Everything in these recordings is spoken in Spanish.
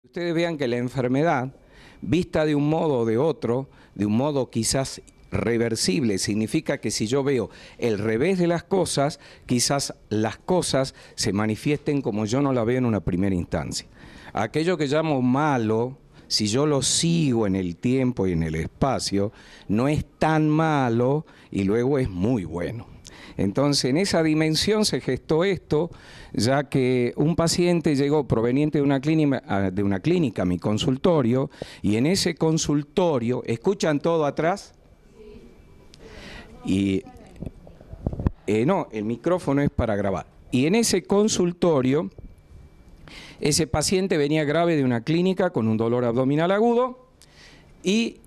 Ustedes vean que la enfermedad, vista de un modo o de otro, de un modo quizás reversible, significa que si yo veo el revés de las cosas, quizás las cosas se manifiesten como yo no la veo en una primera instancia. Aquello que llamo malo, si yo lo sigo en el tiempo y en el espacio, no es tan malo y luego es muy bueno. Entonces, en esa dimensión se gestó esto, ya que un paciente llegó proveniente de una clínica a mi consultorio, y en ese consultorio, ¿escuchan todo atrás? Y no, el micrófono es para grabar. Y en ese consultorio, ese paciente venía grave de una clínica con un dolor abdominal agudo, y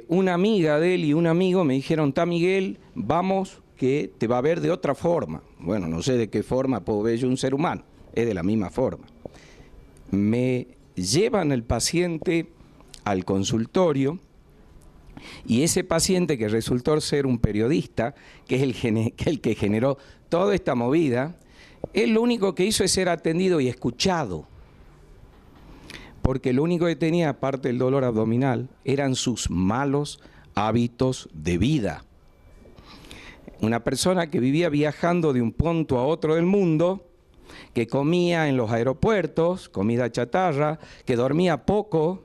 una amiga de él y un amigo me dijeron: "Está Miguel, vamos, que te va a ver de otra forma". Bueno, no sé de qué forma puedo ver yo un ser humano, es de la misma forma. Me llevan el paciente al consultorio, y ese paciente, que resultó ser un periodista, que es el que generó toda esta movida, él lo único que hizo es ser atendido y escuchado, porque lo único que tenía, aparte del dolor abdominal, eran sus malos hábitos de vida. Una persona que vivía viajando de un punto a otro del mundo, que comía en los aeropuertos, comida chatarra, que dormía poco,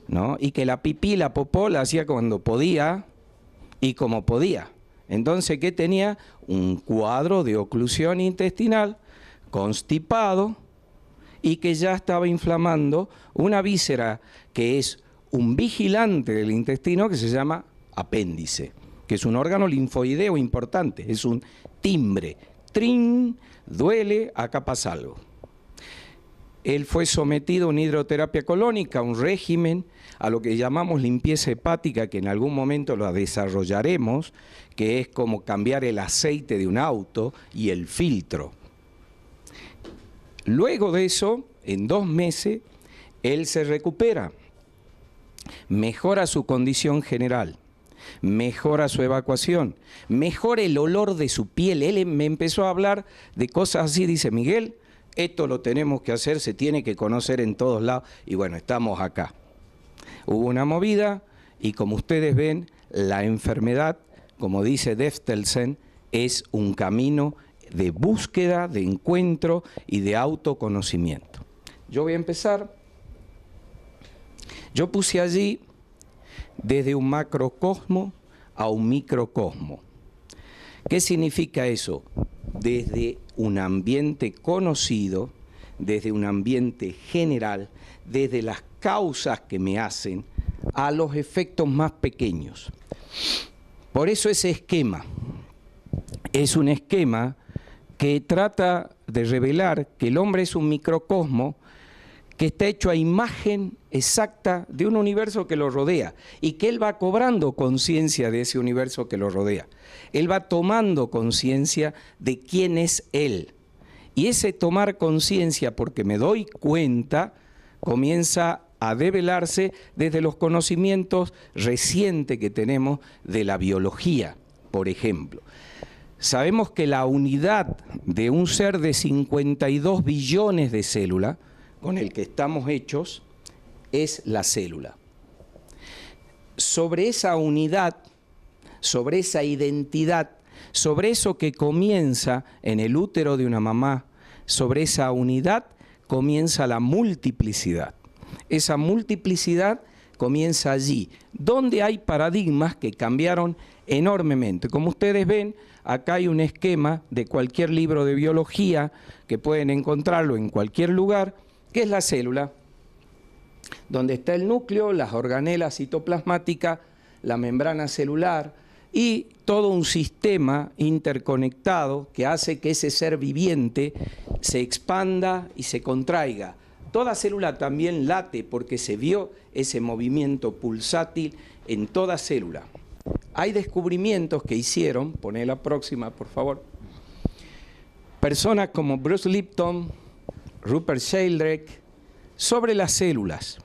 ¿no? Y que la pipí, la popó la hacía cuando podía y como podía. Entonces, ¿qué tenía? Un cuadro de oclusión intestinal, constipado, y que ya estaba inflamando una víscera que es un vigilante del intestino, que se llama apéndice, que es un órgano linfoideo importante, es un timbre. Trin, duele, acá pasa algo. Él fue sometido a una hidroterapia colónica, a un régimen, a lo que llamamos limpieza hepática, que en algún momento lo desarrollaremos, que es como cambiar el aceite de un auto y el filtro. Luego de eso, en 2 meses, él se recupera, mejora su condición general, mejora su evacuación, mejora el olor de su piel. Él me empezó a hablar de cosas así, dice: "Miguel, esto lo tenemos que hacer, se tiene que conocer en todos lados", y bueno, estamos acá. Hubo una movida, y como ustedes ven, la enfermedad, como dice Deftelsen, es un camino de búsqueda, de encuentro y de autoconocimiento. Yo voy a empezar. Yo puse allí desde un macrocosmo a un microcosmo. ¿Qué significa eso? Desde un ambiente conocido, desde un ambiente general, desde las causas que me hacen, a los efectos más pequeños. Por eso ese esquema es un esquema que trata de revelar que el hombre es un microcosmo que está hecho a imagen exacta de un universo que lo rodea, y que él va cobrando conciencia de ese universo que lo rodea. Él va tomando conciencia de quién es él. Y ese tomar conciencia, porque me doy cuenta, comienza a develarse desde los conocimientos recientes que tenemos de la biología, por ejemplo. Sabemos que la unidad de un ser de 52 billones de células, con el que estamos hechos, es la célula. Sobre esa unidad, sobre esa identidad, sobre eso que comienza en el útero de una mamá, sobre esa unidad comienza la multiplicidad. Esa multiplicidad comienza allí, donde hay paradigmas que cambiaron enormemente. Como ustedes ven, acá hay un esquema de cualquier libro de biología, que pueden encontrarlo en cualquier lugar, que es la célula, donde está el núcleo, las organelas citoplasmáticas, la membrana celular y todo un sistema interconectado que hace que ese ser viviente se expanda y se contraiga. Toda célula también late, porque se vio ese movimiento pulsátil en toda célula. Hay descubrimientos que hicieron, poné la próxima por favor, personas como Bruce Lipton, Rupert Sheldrake, sobre las células,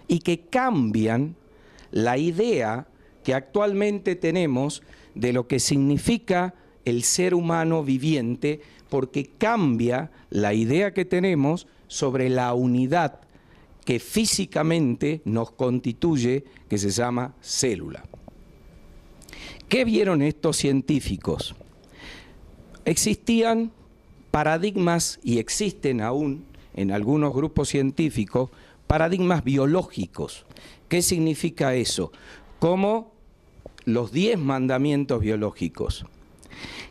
y que cambian la idea que actualmente tenemos de lo que significa el ser humano viviente, porque cambia la idea que tenemos sobre la unidad que físicamente nos constituye, que se llama célula. ¿Qué vieron estos científicos? Existían paradigmas, y existen aún en algunos grupos científicos, paradigmas biológicos. ¿Qué significa eso? Como los 10 mandamientos biológicos.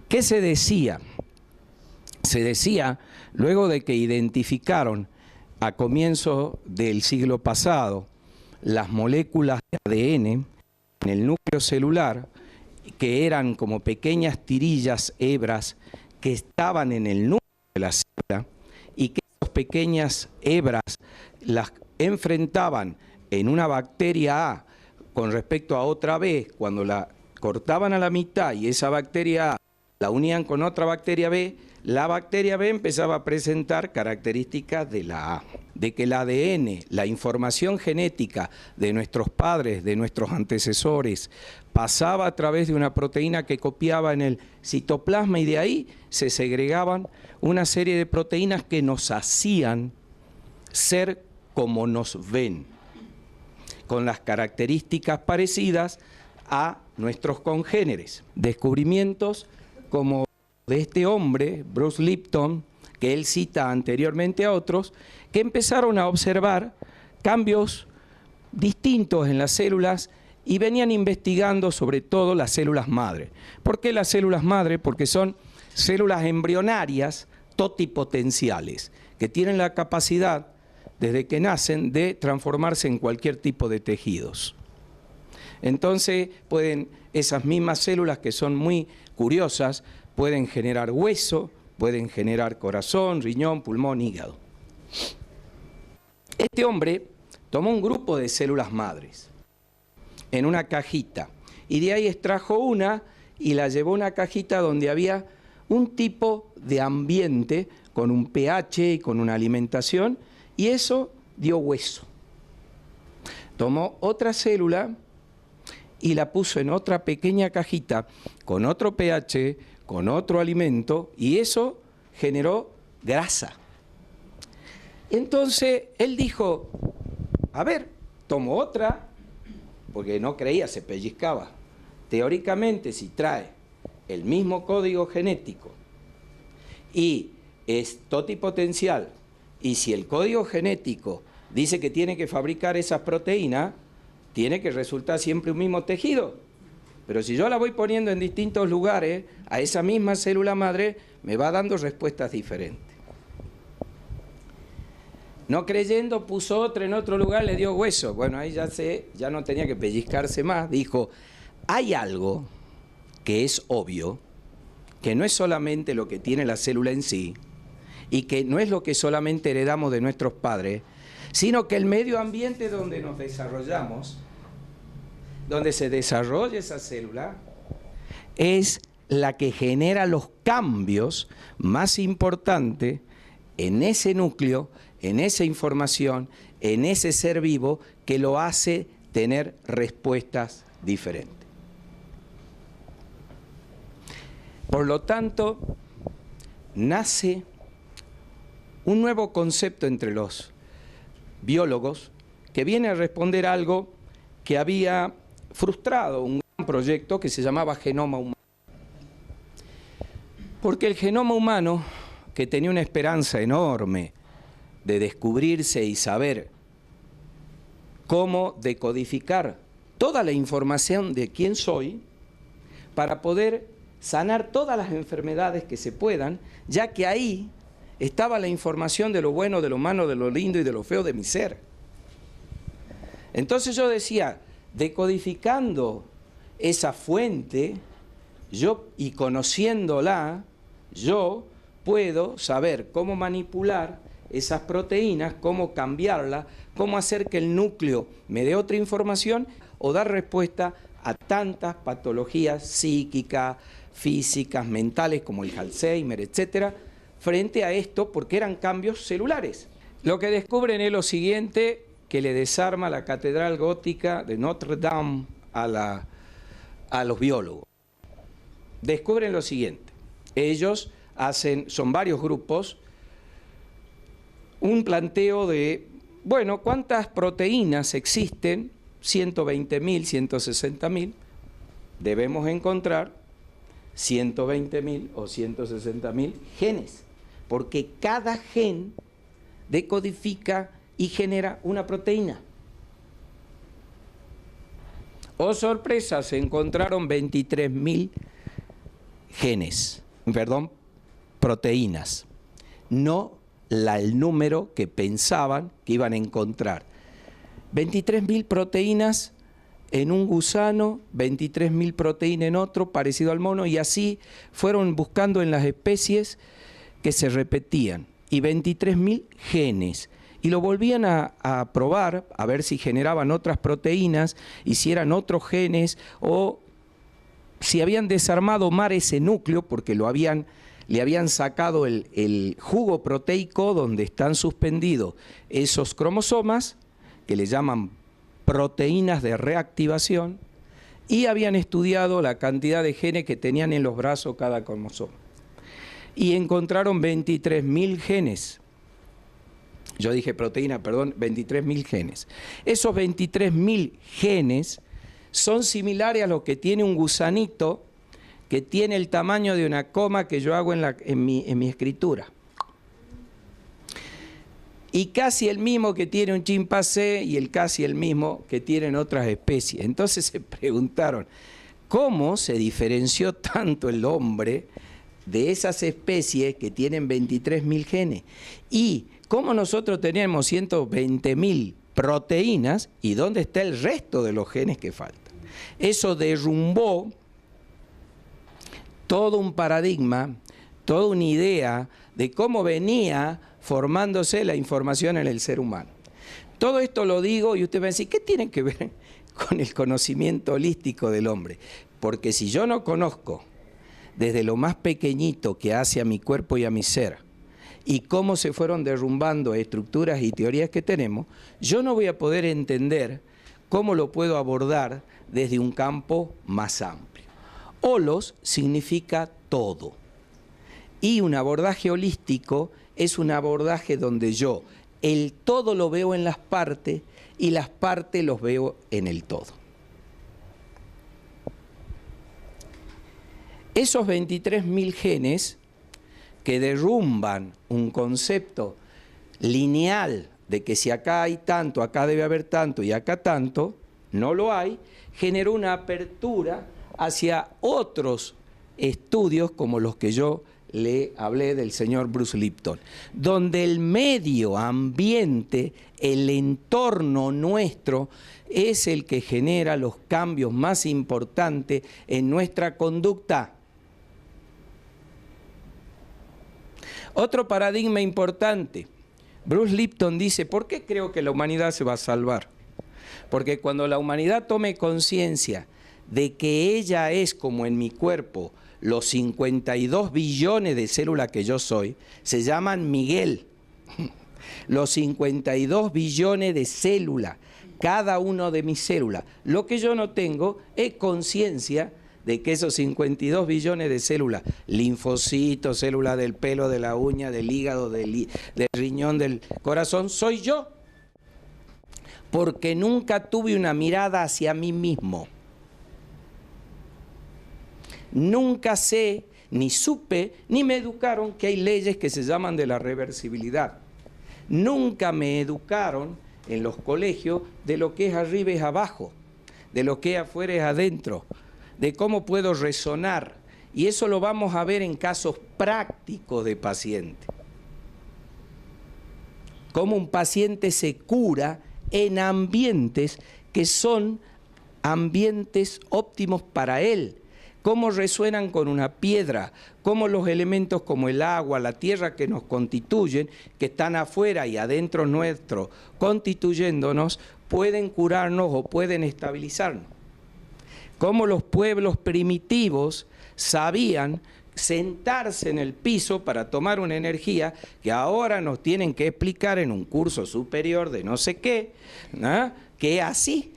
¿Qué se decía? Se decía, luego de que identificaron a comienzos del siglo pasado las moléculas de ADN en el núcleo celular, que eran como pequeñas tirillas, hebras, que estaban en el núcleo de la célula, y que esas pequeñas hebras las enfrentaban en una bacteria A con respecto a otra B, cuando la cortaban a la mitad y esa bacteria A la unían con otra bacteria B, la bacteria B empezaba a presentar características de la A, de que el ADN, la información genética de nuestros padres, de nuestros antecesores, pasaba a través de una proteína que copiaba en el citoplasma, y de ahí se segregaban una serie de proteínas que nos hacían ser como nos ven, con las características parecidas a nuestros congéneres. Descubrimientos como de este hombre, Bruce Lipton, que él cita anteriormente a otros, que empezaron a observar cambios distintos en las células y venían investigando sobre todo las células madre. ¿Por qué las células madre? Porque son células embrionarias totipotenciales, que tienen la capacidad, desde que nacen, de transformarse en cualquier tipo de tejidos. Entonces, esas mismas células, que son muy curiosas, pueden generar hueso, pueden generar corazón, riñón, pulmón, hígado. Este hombre tomó un grupo de células madres en una cajita, y de ahí extrajo una y la llevó a una cajita donde había un tipo de ambiente con un pH y con una alimentación, y eso dio hueso. Tomó otra célula y la puso en otra pequeña cajita con otro pH, con otro alimento, y eso generó grasa. Entonces él dijo, a ver, tomo otra, porque no creía, se pellizcaba. Teóricamente, si trae el mismo código genético y es totipotencial, y si el código genético dice que tiene que fabricar esas proteínas, tiene que resultar siempre un mismo tejido. Pero si yo la voy poniendo en distintos lugares, a esa misma célula madre me va dando respuestas diferentes. No creyendo, puso otra en otro lugar, le dio hueso. Bueno, ahí ya no tenía que pellizcarse más. Dijo, hay algo que es obvio, que no es solamente lo que tiene la célula en sí, y que no es lo que solamente heredamos de nuestros padres, sino que el medio ambiente donde nos desarrollamos, donde se desarrolla esa célula, es la que genera los cambios más importantes en ese núcleo, en esa información, en ese ser vivo, que lo hace tener respuestas diferentes. Por lo tanto, nace un nuevo concepto entre los biólogos que viene a responder a algo que había frustrado un gran proyecto que se llamaba Genoma Humano. Porque el genoma humano, que tenía una esperanza enorme de descubrirse y saber cómo decodificar toda la información de quién soy, para poder sanar todas las enfermedades que se puedan, ya que ahí estaba la información de lo bueno, de lo malo, de lo lindo y de lo feo de mi ser. Entonces yo decía, decodificando esa fuente, y conociéndola, yo puedo saber cómo manipular esas proteínas, cómo cambiarlas, cómo hacer que el núcleo me dé otra información o dar respuesta a tantas patologías psíquicas, físicas, mentales, como el Alzheimer, etcétera, frente a esto, porque eran cambios celulares. Lo que descubren es lo siguiente, que le desarma la catedral gótica de Notre Dame a los biólogos. Descubren lo siguiente, son varios grupos, un planteo de Bueno, ¿cuántas proteínas existen? 120.000, 160.000. Debemos encontrar 120.000 o 160.000 genes, porque cada gen decodifica y genera una proteína. Oh sorpresa, se encontraron 23.000 genes, proteínas, no el número que pensaban que iban a encontrar. 23.000 proteínas en un gusano, 23.000 proteínas en otro, parecido al mono, y así fueron buscando en las especies que se repetían, y 23.000 genes. Y lo volvían a probar, a ver si generaban otras proteínas, y si eran otros genes, o si habían desarmado mal ese núcleo, porque le habían sacado el jugo proteico donde están suspendidos esos cromosomas, que le llaman proteínas de reactivación, y habían estudiado la cantidad de genes que tenían en los brazos cada cromosoma. Y encontraron 23.000 genes. Yo dije proteína, perdón, 23.000 genes. Esos 23.000 genes son similares a lo que tiene un gusanito que tiene el tamaño de una coma que yo hago en mi escritura. Y casi el mismo que tiene un chimpancé y casi el mismo que tienen otras especies. Entonces se preguntaron, ¿cómo se diferenció tanto el hombre de esas especies que tienen 23.000 genes? Y cómo nosotros tenemos 120.000 proteínas y dónde está el resto de los genes que faltan. Eso derrumbó todo un paradigma, toda una idea de cómo venía formándose la información en el ser humano. Todo esto lo digo y usted va a decir, ¿qué tiene que ver con el conocimiento holístico del hombre? Porque si yo no conozco desde lo más pequeñito que hace a mi cuerpo y a mi ser, y cómo se fueron derrumbando estructuras y teorías que tenemos, yo no voy a poder entender cómo lo puedo abordar desde un campo más amplio. Holos significa todo. Y un abordaje holístico es un abordaje donde yo el todo lo veo en las partes y las partes los veo en el todo. Esos 23.000 genes que derrumban un concepto lineal de que si acá hay tanto, acá debe haber tanto y acá tanto, no lo hay, generó una apertura hacia otros estudios como los que yo le hablé del señor Bruce Lipton, donde el medio ambiente, el entorno nuestro, es el que genera los cambios más importantes en nuestra conducta. Otro paradigma importante, Bruce Lipton dice, ¿por qué creo que la humanidad se va a salvar? Porque cuando la humanidad tome conciencia de que ella es como en mi cuerpo, los 52 billones de células que yo soy, se llaman Miguel. Los 52 billones de células, cada uno de mis células. Lo que yo no tengo es conciencia de que esos 52 billones de células, linfocitos, células del pelo, de la uña, del hígado, del riñón, del corazón, soy yo. Porque nunca tuve una mirada hacia mí mismo. Nunca sé, ni supe, ni me educaron que hay leyes que se llaman de la reversibilidad. Nunca me educaron en los colegios de lo que es arriba es abajo, de lo que es afuera es adentro, de cómo puedo resonar. Y eso lo vamos a ver en casos prácticos de pacientes. Cómo un paciente se cura en ambientes que son ambientes óptimos para él. Cómo resuenan con una piedra, cómo los elementos como el agua, la tierra que nos constituyen, que están afuera y adentro nuestro, constituyéndonos, pueden curarnos o pueden estabilizarnos. Cómo los pueblos primitivos sabían sentarse en el piso para tomar una energía que ahora nos tienen que explicar en un curso superior de no sé qué, ¿no? Que es así.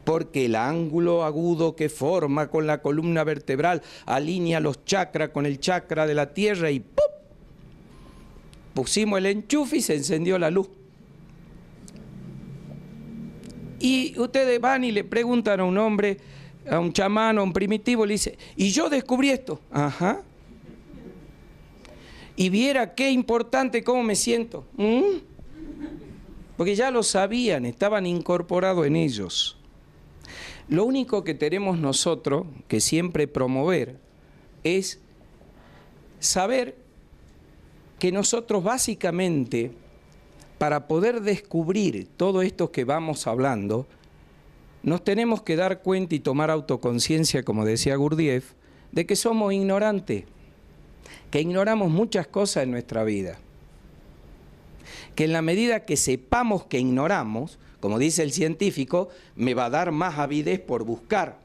Porque el ángulo agudo que forma con la columna vertebral alinea los chakras con el chakra de la tierra y ¡pum! Pusimos el enchufe y se encendió la luz. Y ustedes van y le preguntan a un hombre, a un chamán, a un primitivo, le dice, y yo descubrí esto. Ajá. Y viera qué importante, cómo me siento. Porque ya lo sabían, estaban incorporados en ellos. Lo único que tenemos nosotros que siempre promover es saber que nosotros básicamente, para poder descubrir todo esto que vamos hablando, nos tenemos que dar cuenta y tomar autoconciencia, como decía Gurdjieff, de que somos ignorantes, que ignoramos muchas cosas en nuestra vida. Que en la medida que sepamos que ignoramos, como dice el científico, me va a dar más avidez por buscar.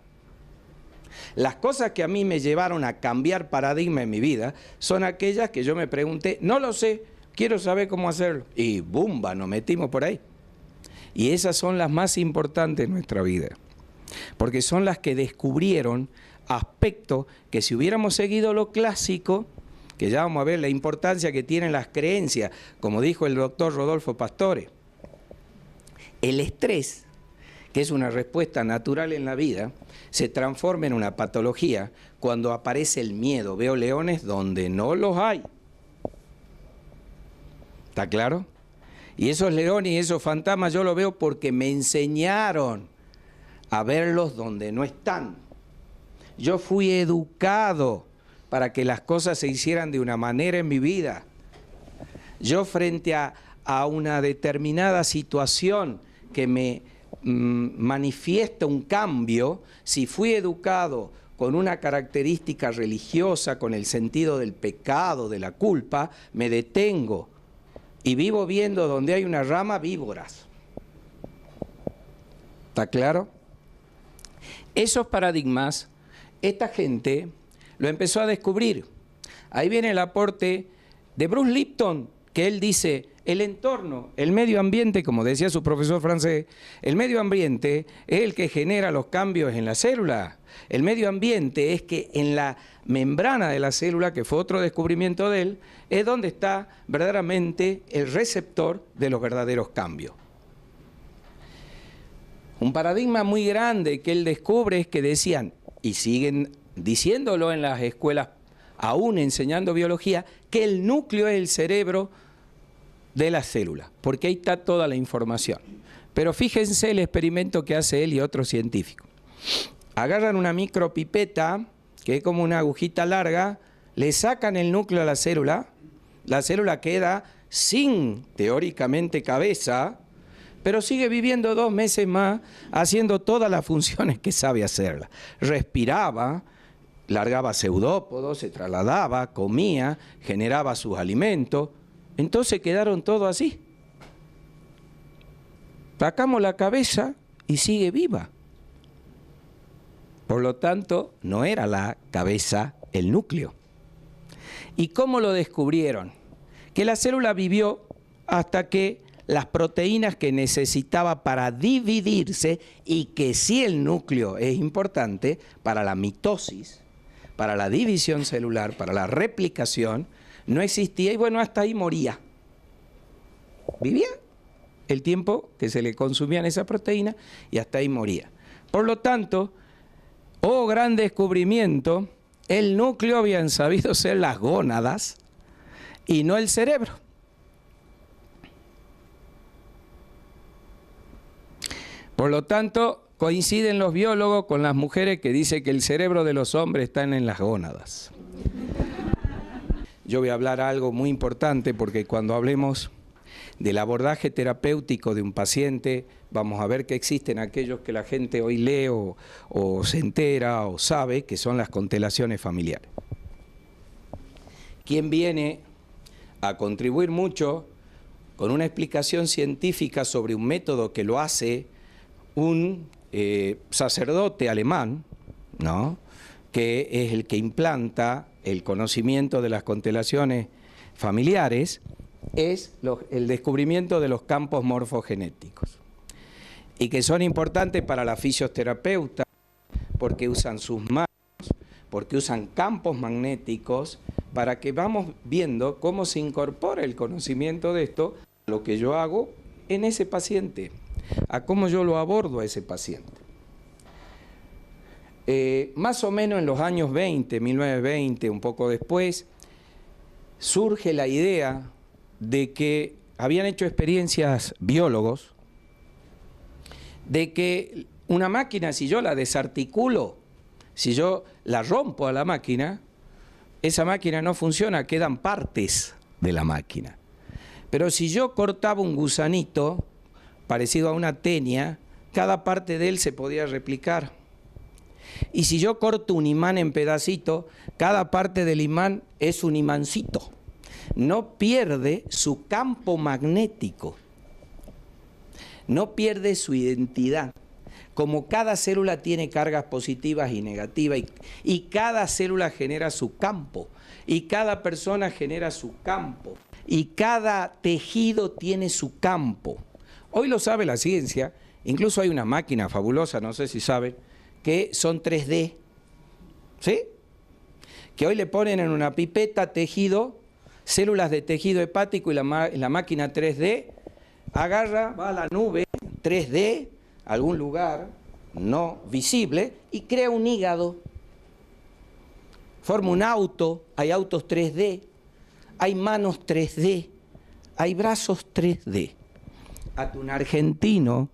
Las cosas que a mí me llevaron a cambiar paradigma en mi vida son aquellas que yo me pregunté, no lo sé, quiero saber cómo hacerlo. Y ¡bumba! Nos metimos por ahí. Y esas son las más importantes en nuestra vida, porque son las que descubrieron aspectos que si hubiéramos seguido lo clásico, que ya vamos a ver la importancia que tienen las creencias, como dijo el doctor Rodolfo Pastore. El estrés, que es una respuesta natural en la vida, se transforma en una patología cuando aparece el miedo. Veo leones donde no los hay. ¿Está claro? Y esos leones y esos fantasmas yo los veo porque me enseñaron a verlos donde no están. Yo fui educado para que las cosas se hicieran de una manera en mi vida. Yo frente a una determinada situación que me manifiesta un cambio, si fui educado con una característica religiosa, con el sentido del pecado, de la culpa, me detengo y vivo viendo donde hay una rama víboras. ¿Está claro? Esos paradigmas, esta gente lo empezó a descubrir. Ahí viene el aporte de Bruce Lipton, que él dice, el entorno, el medio ambiente, como decía su profesor francés, el medio ambiente es el que genera los cambios en la célula. El medio ambiente es que en la membrana de la célula, que fue otro descubrimiento de él, es donde está verdaderamente el receptor de los verdaderos cambios. Un paradigma muy grande que él descubre es que decían, y siguen diciéndolo en las escuelas, aún enseñando biología, que el núcleo es el cerebro de la célula, porque ahí está toda la información. Pero fíjense el experimento que hace él y otros científicos. Agarran una micropipeta, que es como una agujita larga, le sacan el núcleo a la célula queda sin, teóricamente, cabeza, pero sigue viviendo 2 meses más, haciendo todas las funciones que sabe hacerla. Respiraba, largaba pseudópodos, se trasladaba, comía, generaba sus alimentos. Entonces quedaron todos así. Sacamos la cabeza y sigue viva. Por lo tanto, no era la cabeza el núcleo. ¿Y cómo lo descubrieron? Que la célula vivió hasta que las proteínas que necesitaba para dividirse, y que sí el núcleo es importante para la mitosis, para la división celular, para la replicación, no existía, y bueno, hasta ahí moría. Vivía el tiempo que se le consumían esas proteínas y hasta ahí moría. Por lo tanto, oh gran descubrimiento, el núcleo habían sabido ser las gónadas y no el cerebro. Por lo tanto, coinciden los biólogos con las mujeres que dicen que el cerebro de los hombres está en las gónadas. Yo voy a hablar algo muy importante porque cuando hablemos del abordaje terapéutico de un paciente, vamos a ver que existen aquellos que la gente hoy lee o se entera o sabe, que son las constelaciones familiares. ¿Quién viene a contribuir mucho con una explicación científica sobre un método que lo hace un sacerdote alemán, ¿no?, que es el que implanta el conocimiento de las constelaciones familiares, es el descubrimiento de los campos morfogenéticos, y que son importantes para la fisioterapeuta porque usan sus manos, porque usan campos magnéticos, para que vamos viendo cómo se incorpora el conocimiento de esto a lo que yo hago en ese paciente. a cómo yo lo abordo a ese paciente. Más o menos en los años 20, 1920, un poco después, surge la idea de que habían hecho experiencias biólogos de que una máquina, si yo la desarticulo, si yo la rompo a la máquina, esa máquina no funciona, quedan partes de la máquina. Pero si yo cortaba un gusanito parecido a una tenia, cada parte de él se podía replicar. Y si yo corto un imán en pedacitos, cada parte del imán es un imancito. No pierde su campo magnético, no pierde su identidad. Como cada célula tiene cargas positivas y negativas, y cada célula genera su campo, y cada persona genera su campo, y cada tejido tiene su campo. Hoy lo sabe la ciencia, incluso hay una máquina fabulosa, no sé si saben, que son 3D, ¿sí? Que hoy le ponen en una pipeta tejido, células de tejido hepático, y la máquina 3D agarra, va a la nube 3D, algún lugar no visible, y crea un hígado, forma un auto, hay autos 3D, hay manos 3D, hay brazos 3D. Hasta un argentino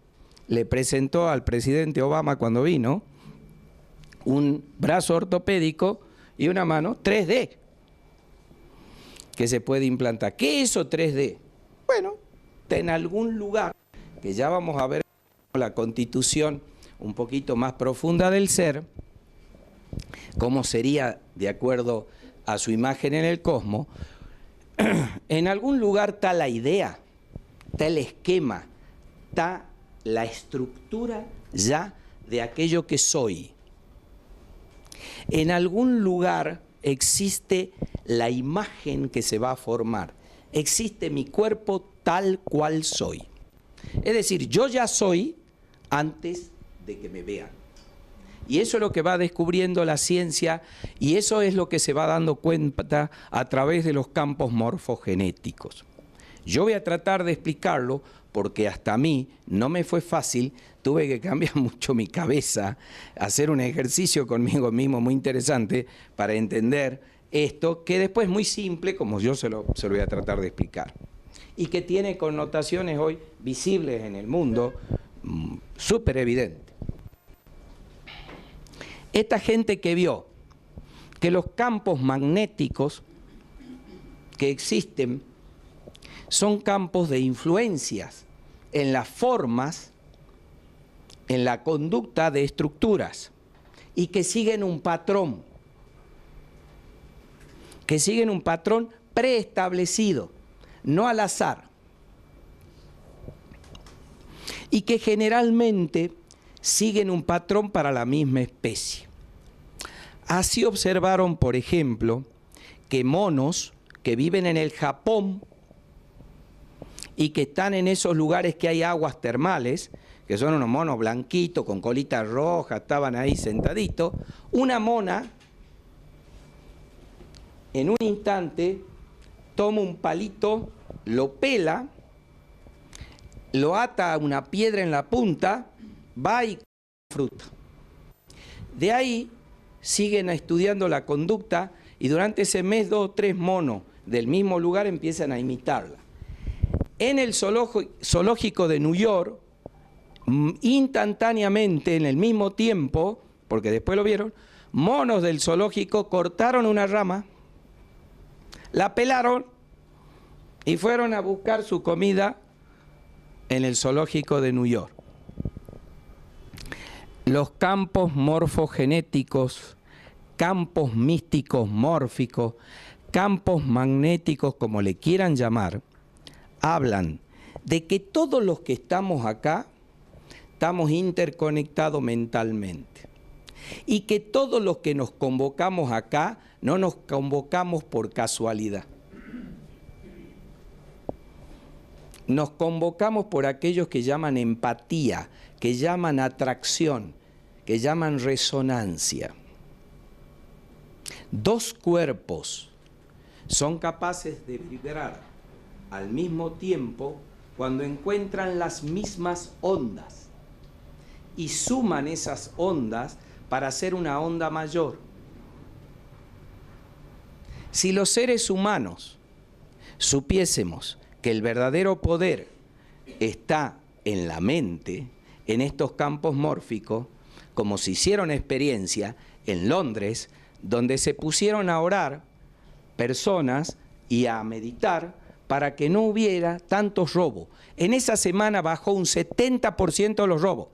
le presentó al presidente Obama cuando vino un brazo ortopédico y una mano 3D que se puede implantar. ¿Qué es eso 3D? Bueno, en algún lugar, que ya vamos a ver la constitución un poquito más profunda del ser, cómo sería de acuerdo a su imagen en el cosmos, en algún lugar está la idea, está el esquema, está la estructura ya de aquello que soy. En algún lugar existe la imagen que se va a formar, existe mi cuerpo tal cual soy. Es decir, yo ya soy antes de que me vean. Y eso es lo que va descubriendo la ciencia, y eso es lo que se va dando cuenta a través de los campos morfogenéticos. Yo voy a tratar de explicarlo porque hasta a mí no me fue fácil, tuve que cambiar mucho mi cabeza, hacer un ejercicio conmigo mismo muy interesante para entender esto, que después es muy simple, como yo se lo voy a tratar de explicar, y que tiene connotaciones hoy visibles en el mundo, súper evidentes. Esta gente que vio que los campos magnéticos que existen son campos de influencias en las formas, en la conducta de estructuras, y que siguen un patrón, preestablecido, no al azar, y que generalmente siguen un patrón para la misma especie. Así observaron, por ejemplo, que monos que viven en el Japón y que están en esos lugares que hay aguas termales, que son unos monos blanquitos con colitas rojas, estaban ahí sentaditos, una mona en un instante toma un palito, lo pela, lo ata a una piedra en la punta, va y come fruta. De ahí siguen estudiando la conducta y durante ese mes 2 o 3 monos del mismo lugar empiezan a imitarla. En el zoológico de New York, instantáneamente, en el mismo tiempo, porque después lo vieron, monos del zoológico cortaron una rama, la pelaron y fueron a buscar su comida en el zoológico de New York. Los campos morfogenéticos, campos místicos mórficos, campos magnéticos, como le quieran llamar, hablan de que todos los que estamos acá estamos interconectados mentalmente, y que todos los que nos convocamos acá no nos convocamos por casualidad. Nos convocamos por aquellos que llaman empatía, que llaman atracción, que llaman resonancia. 2 cuerpos son capaces de vibrar al mismo tiempo cuando encuentran las mismas ondas y suman esas ondas para hacer una onda mayor. Si los seres humanos supiésemos que el verdadero poder está en la mente, en estos campos mórficos, como se hicieron experiencia en Londres, donde se pusieron a orar personas y a meditar para que no hubiera tantos robos. En esa semana bajó un 70% de los robos.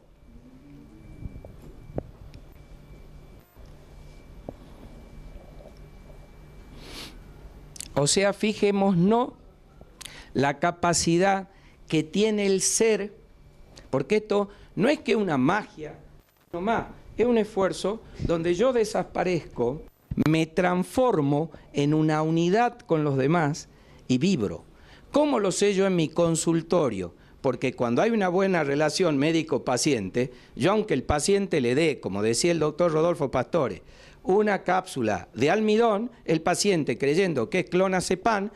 O sea, fijémonos la capacidad que tiene el ser, porque esto no es que una magia, nomás, es un esfuerzo donde yo desaparezco, me transformo en una unidad con los demás y vibro. ¿Cómo lo sé yo en mi consultorio? Porque cuando hay una buena relación médico-paciente, yo aunque el paciente le dé, como decía el doctor Rodolfo Pastore, una cápsula de almidón, el paciente creyendo que es clonazepam,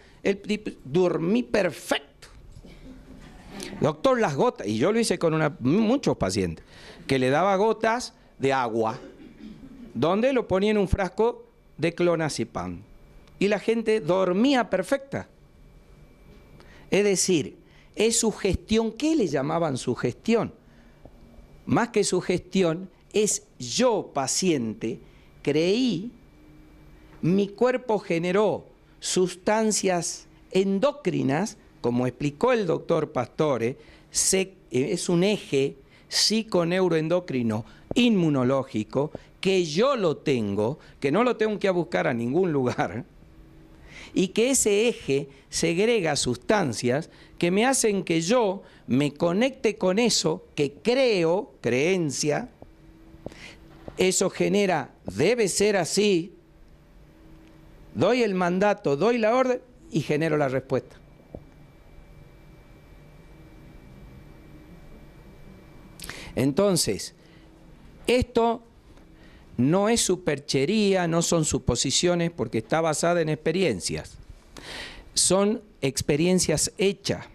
dormí perfecto. Doctor, las gotas, y yo lo hice con muchos pacientes, que le daba gotas de agua, donde lo ponía en un frasco de clonazepam, y la gente dormía perfecta. Es decir, es sugestión. ¿Qué le llamaban sugestión? Más que sugestión, es yo, paciente, creí, mi cuerpo generó sustancias endócrinas, como explicó el doctor Pastore, es un eje psiconeuroendocrino inmunológico, que yo lo tengo, que no lo tengo que buscar a ningún lugar, y que ese eje segrega sustancias que me hacen que yo me conecte con eso que creo, creencia, eso genera, debe ser así, doy el mandato, doy la orden y genero la respuesta. Entonces, esto no es superchería, no son suposiciones, porque está basada en experiencias. Son experiencias hechas.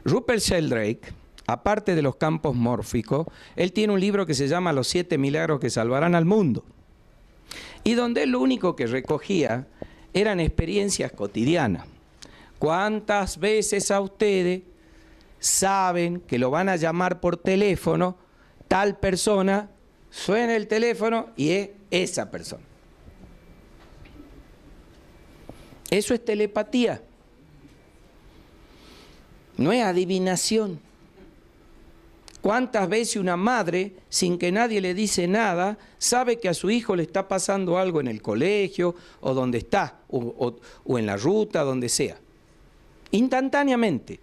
Rupert Sheldrake, aparte de los campos mórficos, él tiene un libro que se llama Los 7 milagros que salvarán al mundo. Y donde él lo único que recogía eran experiencias cotidianas. ¿Cuántas veces a ustedes saben que lo van a llamar por teléfono, tal persona, suena el teléfono y es esa persona? Eso es telepatía. No es adivinación. ¿Cuántas veces una madre, sin que nadie le dice nada, sabe que a su hijo le está pasando algo en el colegio, o donde está, o en la ruta, donde sea? Instantáneamente.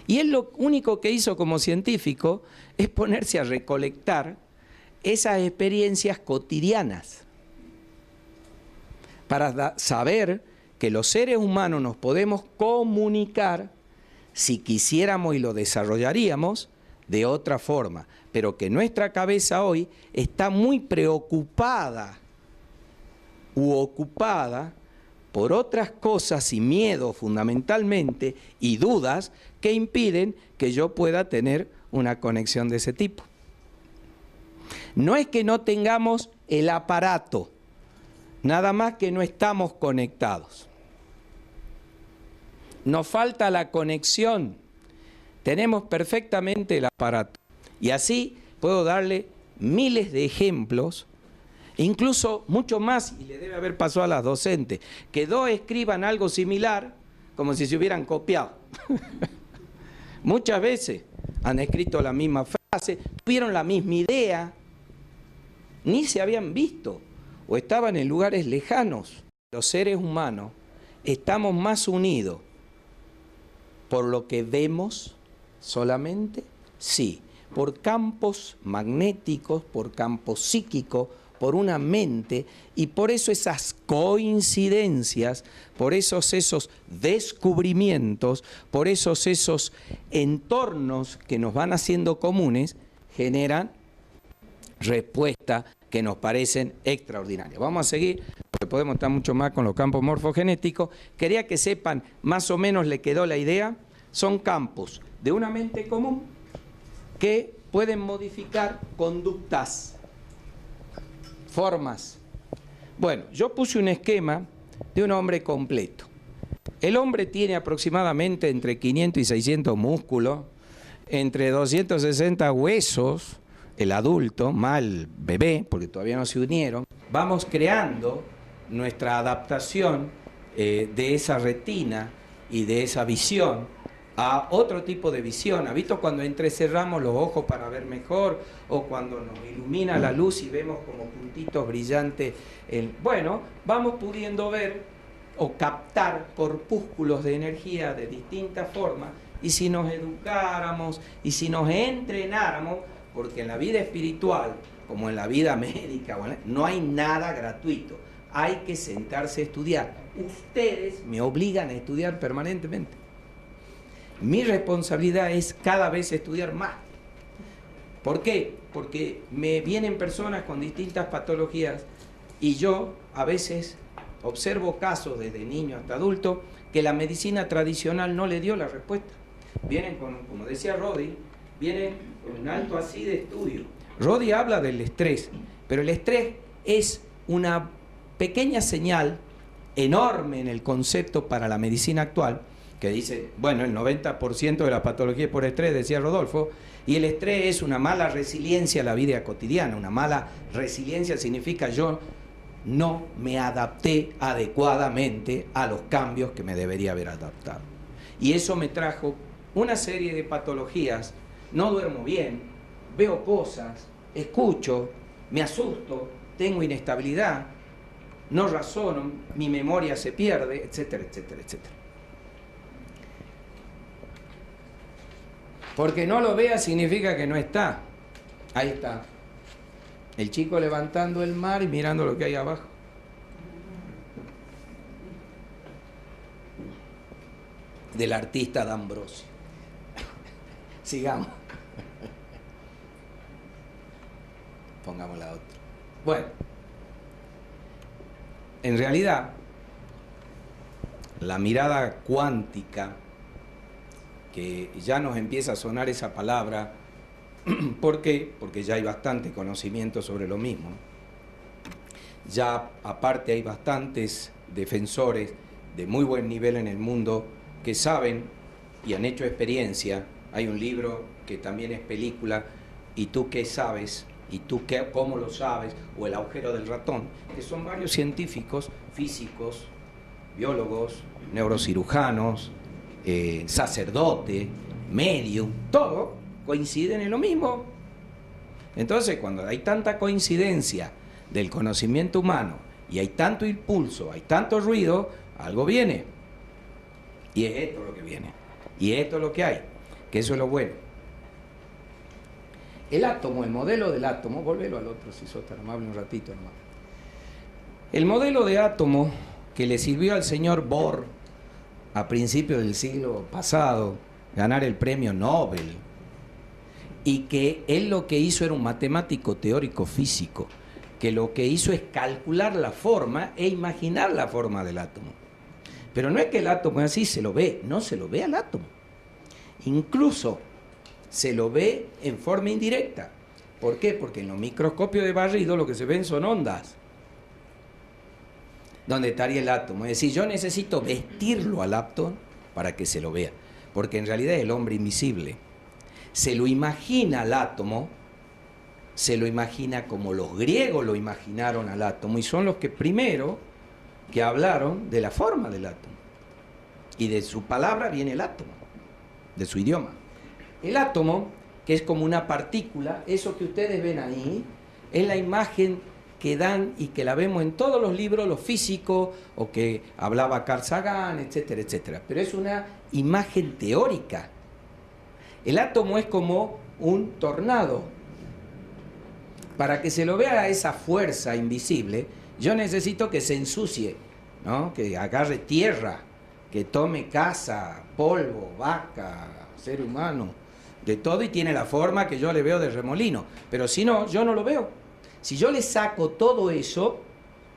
Y él lo único que hizo como científico es ponerse a recolectar esas experiencias cotidianas para saber que los seres humanos nos podemos comunicar si quisiéramos y lo desarrollaríamos de otra forma, pero que nuestra cabeza hoy está muy preocupada u ocupada por otras cosas y miedos fundamentalmente y dudas que impiden que yo pueda tener una conexión de ese tipo. No es que no tengamos el aparato, nada más que no estamos conectados. Nos falta la conexión. Tenemos perfectamente el aparato. Y así puedo darle miles de ejemplos, incluso mucho más, y le debe haber pasado a las docentes, que dos escriban algo similar como si se hubieran copiado. Muchas veces han escrito la misma frase, tuvieron la misma idea, ni se habían visto o estaban en lugares lejanos. Los seres humanos estamos más unidos por lo que vemos solamente, sí, por campos magnéticos, por campos psíquicos, por una mente, y por eso esas coincidencias, por esos descubrimientos, por esos entornos que nos van haciendo comunes, generan respuestas que nos parecen extraordinarias. Vamos a seguir, porque podemos estar mucho más con los campos morfogenéticos. Quería que sepan, más o menos le quedó la idea, son campos de una mente común que pueden modificar conductas, formas. Bueno, yo puse un esquema de un hombre completo. El hombre tiene aproximadamente entre 500 y 600 músculos, entre 260 huesos, el adulto, más el bebé, porque todavía no se unieron. Vamos creando nuestra adaptación de esa retina y de esa visión a otro tipo de visión. ¿Ha visto cuando entrecerramos los ojos para ver mejor? O cuando nos ilumina la luz y vemos como puntitos brillantes. Bueno, vamos pudiendo ver o captar corpúsculos de energía de distintas formas. Y si nos educáramos y si nos entrenáramos, porque en la vida espiritual, como en la vida médica, no hay nada gratuito. Hay que sentarse a estudiar. Ustedes me obligan a estudiar permanentemente. Mi responsabilidad es cada vez estudiar más. ¿Por qué? Porque me vienen personas con distintas patologías y yo a veces observo casos desde niño hasta adulto que la medicina tradicional no le dio la respuesta. Vienen con, como decía Rodi, vienen con un alto así de estudio. Rodi habla del estrés, pero el estrés es una pequeña señal enorme en el concepto para la medicina actual, que dice, bueno, el 90% de la patología es por estrés, decía Rodolfo, y el estrés es una mala resiliencia a la vida cotidiana. Una mala resiliencia significa yo no me adapté adecuadamente a los cambios que me debería haber adaptado. Y eso me trajo una serie de patologías. No duermo bien, veo cosas, escucho, me asusto, tengo inestabilidad, no razono, mi memoria se pierde, etcétera, etcétera, etcétera. Porque no lo vea significa que no está. Ahí está. El chico levantando el mar y mirando lo que hay abajo. Del artista D'Ambrosio. Sigamos. Pongamos la otra. Bueno, en realidad, la mirada cuántica, que ya nos empieza a sonar esa palabra, ¿por qué? Porque ya hay bastante conocimiento sobre lo mismo. Ya aparte hay bastantes defensores de muy buen nivel en el mundo que saben y han hecho experiencia. Hay un libro que también es película, ¿Y tú qué sabes? ¿Y tú cómo lo sabes? O El agujero del ratón, que son varios científicos, físicos, biólogos, neurocirujanos, sacerdote, medium, todo coinciden en lo mismo. Entonces, cuando hay tanta coincidencia del conocimiento humano y hay tanto impulso, hay tanto ruido, algo viene. Y es esto lo que viene. Y esto es lo que hay. Que eso es lo bueno. El átomo, el modelo del átomo, volvelo al otro si sos tan amable un ratito nomás. El modelo de átomo que le sirvió al señor Bohr a principios del siglo pasado ganar el premio Nobel, y que él lo que hizo era un matemático teórico físico, que lo que hizo es calcular la forma e imaginar la forma del átomo. Pero no es que el átomo es así, se lo ve, no se lo ve al átomo. Incluso se lo ve en forma indirecta. ¿Por qué? Porque en los microscopios de barrido lo que se ven son ondas. ¿Dónde estaría el átomo? Es decir, yo necesito vestirlo al átomo para que se lo vea, porque en realidad es el hombre invisible. Se lo imagina al átomo, se lo imagina como los griegos lo imaginaron al átomo, y son los que primero que hablaron de la forma del átomo. Y de su palabra viene el átomo, de su idioma. El átomo, que es como una partícula, eso que ustedes ven ahí, es la imagen que dan y que la vemos en todos los libros, los físicos, o que hablaba Carl Sagan, etcétera, etcétera. Pero es una imagen teórica. El átomo es como un tornado. Para que se lo vea esa fuerza invisible, yo necesito que se ensucie, ¿no? Que agarre tierra, que tome casa, polvo, vaca, ser humano, de todo, y tiene la forma que yo le veo de remolino. Pero si no, yo no lo veo. Si yo le saco todo eso,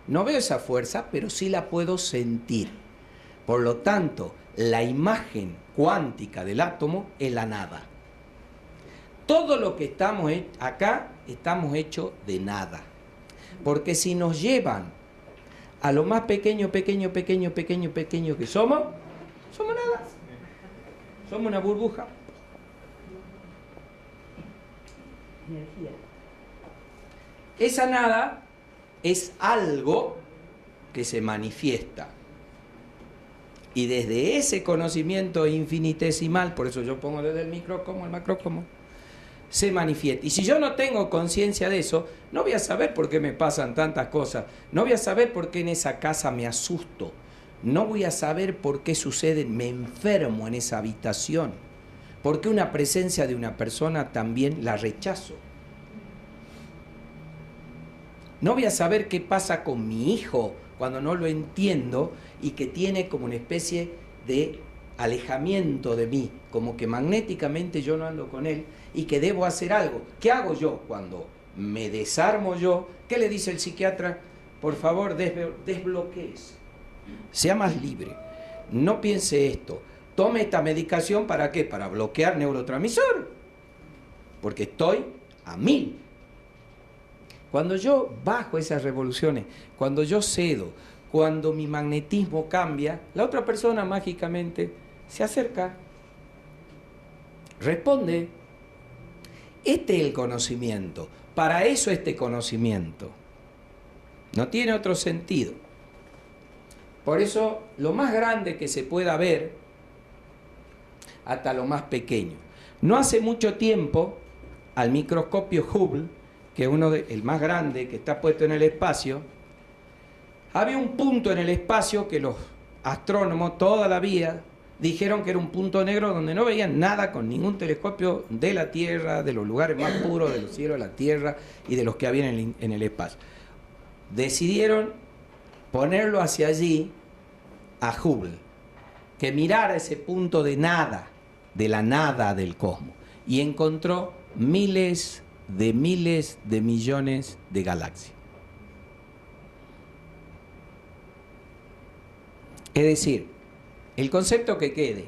no veo esa fuerza, pero sí la puedo sentir. Por lo tanto, la imagen cuántica del átomo es la nada. Todo lo que estamos acá estamos hechos de nada. Porque si nos llevan a lo más pequeño que somos nada. Somos una burbuja. Energía. Esa nada es algo que se manifiesta. Y desde ese conocimiento infinitesimal, por eso yo pongo desde el microcosmo al macrocosmo, se manifiesta. Y si yo no tengo conciencia de eso, no voy a saber por qué me pasan tantas cosas, no voy a saber por qué en esa casa me asusto, no voy a saber por qué sucede, me enfermo en esa habitación, por qué una presencia de una persona también la rechazo. No voy a saber qué pasa con mi hijo cuando no lo entiendo y que tiene como una especie de alejamiento de mí, como que magnéticamente yo no ando con él y que debo hacer algo. ¿Qué hago yo cuando me desarmo yo? ¿Qué le dice el psiquiatra? Por favor, desbloquees. Sea más libre. No piense esto. Tome esta medicación, ¿para qué? Para bloquear neurotransmisor. Porque estoy a 1000. Cuando yo bajo esas revoluciones, cuando yo cedo, cuando mi magnetismo cambia, la otra persona mágicamente se acerca, responde. Este es el conocimiento. Para eso este conocimiento. No tiene otro sentido. Por eso, lo más grande que se pueda ver, hasta lo más pequeño. No hace mucho tiempo, al microscopio Hubble, que es el más grande que está puesto en el espacio, había un punto en el espacio que los astrónomos toda la vida dijeron que era un punto negro donde no veían nada con ningún telescopio de la Tierra, de los lugares más puros de los cielos de la Tierra y de los que había en el espacio. Decidieron ponerlo hacia allí a Hubble, que mirara ese punto de nada, de la nada del cosmos, y encontró miles de millones de galaxias. Es decir, el concepto que quede,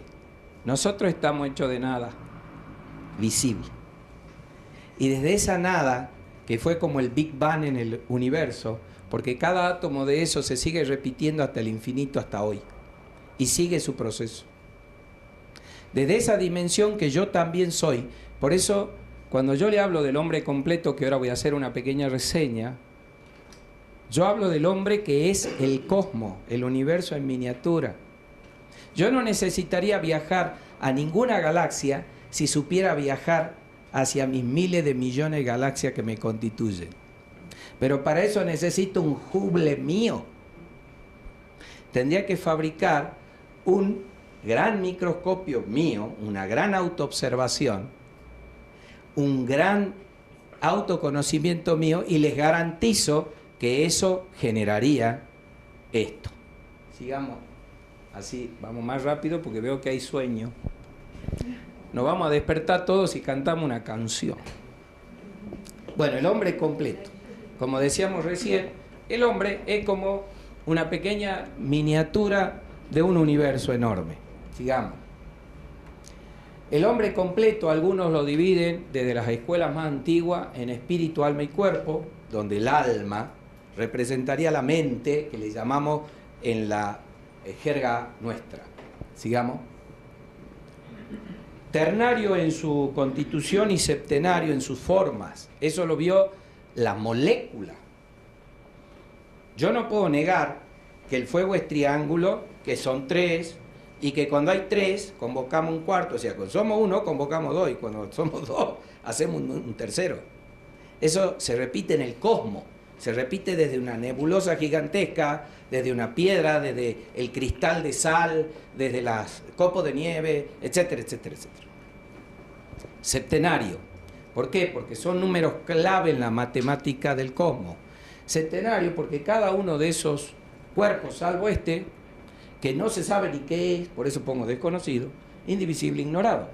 nosotros estamos hechos de nada visible. Y desde esa nada, que fue como el Big Bang en el universo, porque cada átomo de eso se sigue repitiendo hasta el infinito, hasta hoy, y sigue su proceso. Desde esa dimensión que yo también soy, por eso cuando yo le hablo del hombre completo, que ahora voy a hacer una pequeña reseña, yo hablo del hombre que es el cosmos, el universo en miniatura. Yo no necesitaría viajar a ninguna galaxia si supiera viajar hacia mis miles de millones de galaxias que me constituyen. Pero para eso necesito un Hubble mío. Tendría que fabricar un gran microscopio mío, una gran autoobservación, un gran autoconocimiento mío, y les garantizo que eso generaría esto. Sigamos así, vamos más rápido porque veo que hay sueño. Nos vamos a despertar todos y cantamos una canción. Bueno, el hombre completo. Como decíamos recién, el hombre es como una pequeña miniatura de un universo enorme. Sigamos. El hombre completo, algunos lo dividen desde las escuelas más antiguas en espíritu, alma y cuerpo, donde el alma representaría la mente, que le llamamos en la jerga nuestra. Sigamos. Ternario en su constitución y septenario en sus formas. Eso lo vio la molécula. Yo no puedo negar que el fuego es triángulo, que son 3, y que cuando hay 3 convocamos un cuarto, o sea, cuando somos 1 convocamos 2, y cuando somos 2 hacemos un tercero. Eso se repite en el cosmos, se repite desde una nebulosa gigantesca, desde una piedra, desde el cristal de sal, desde los copos de nieve, etcétera, etcétera, etcétera. Septenario. ¿Por qué? Porque son números clave en la matemática del cosmos. Septenario porque cada uno de esos cuerpos, salvo este, que no se sabe ni qué es, por eso pongo desconocido, indivisible, ignorado.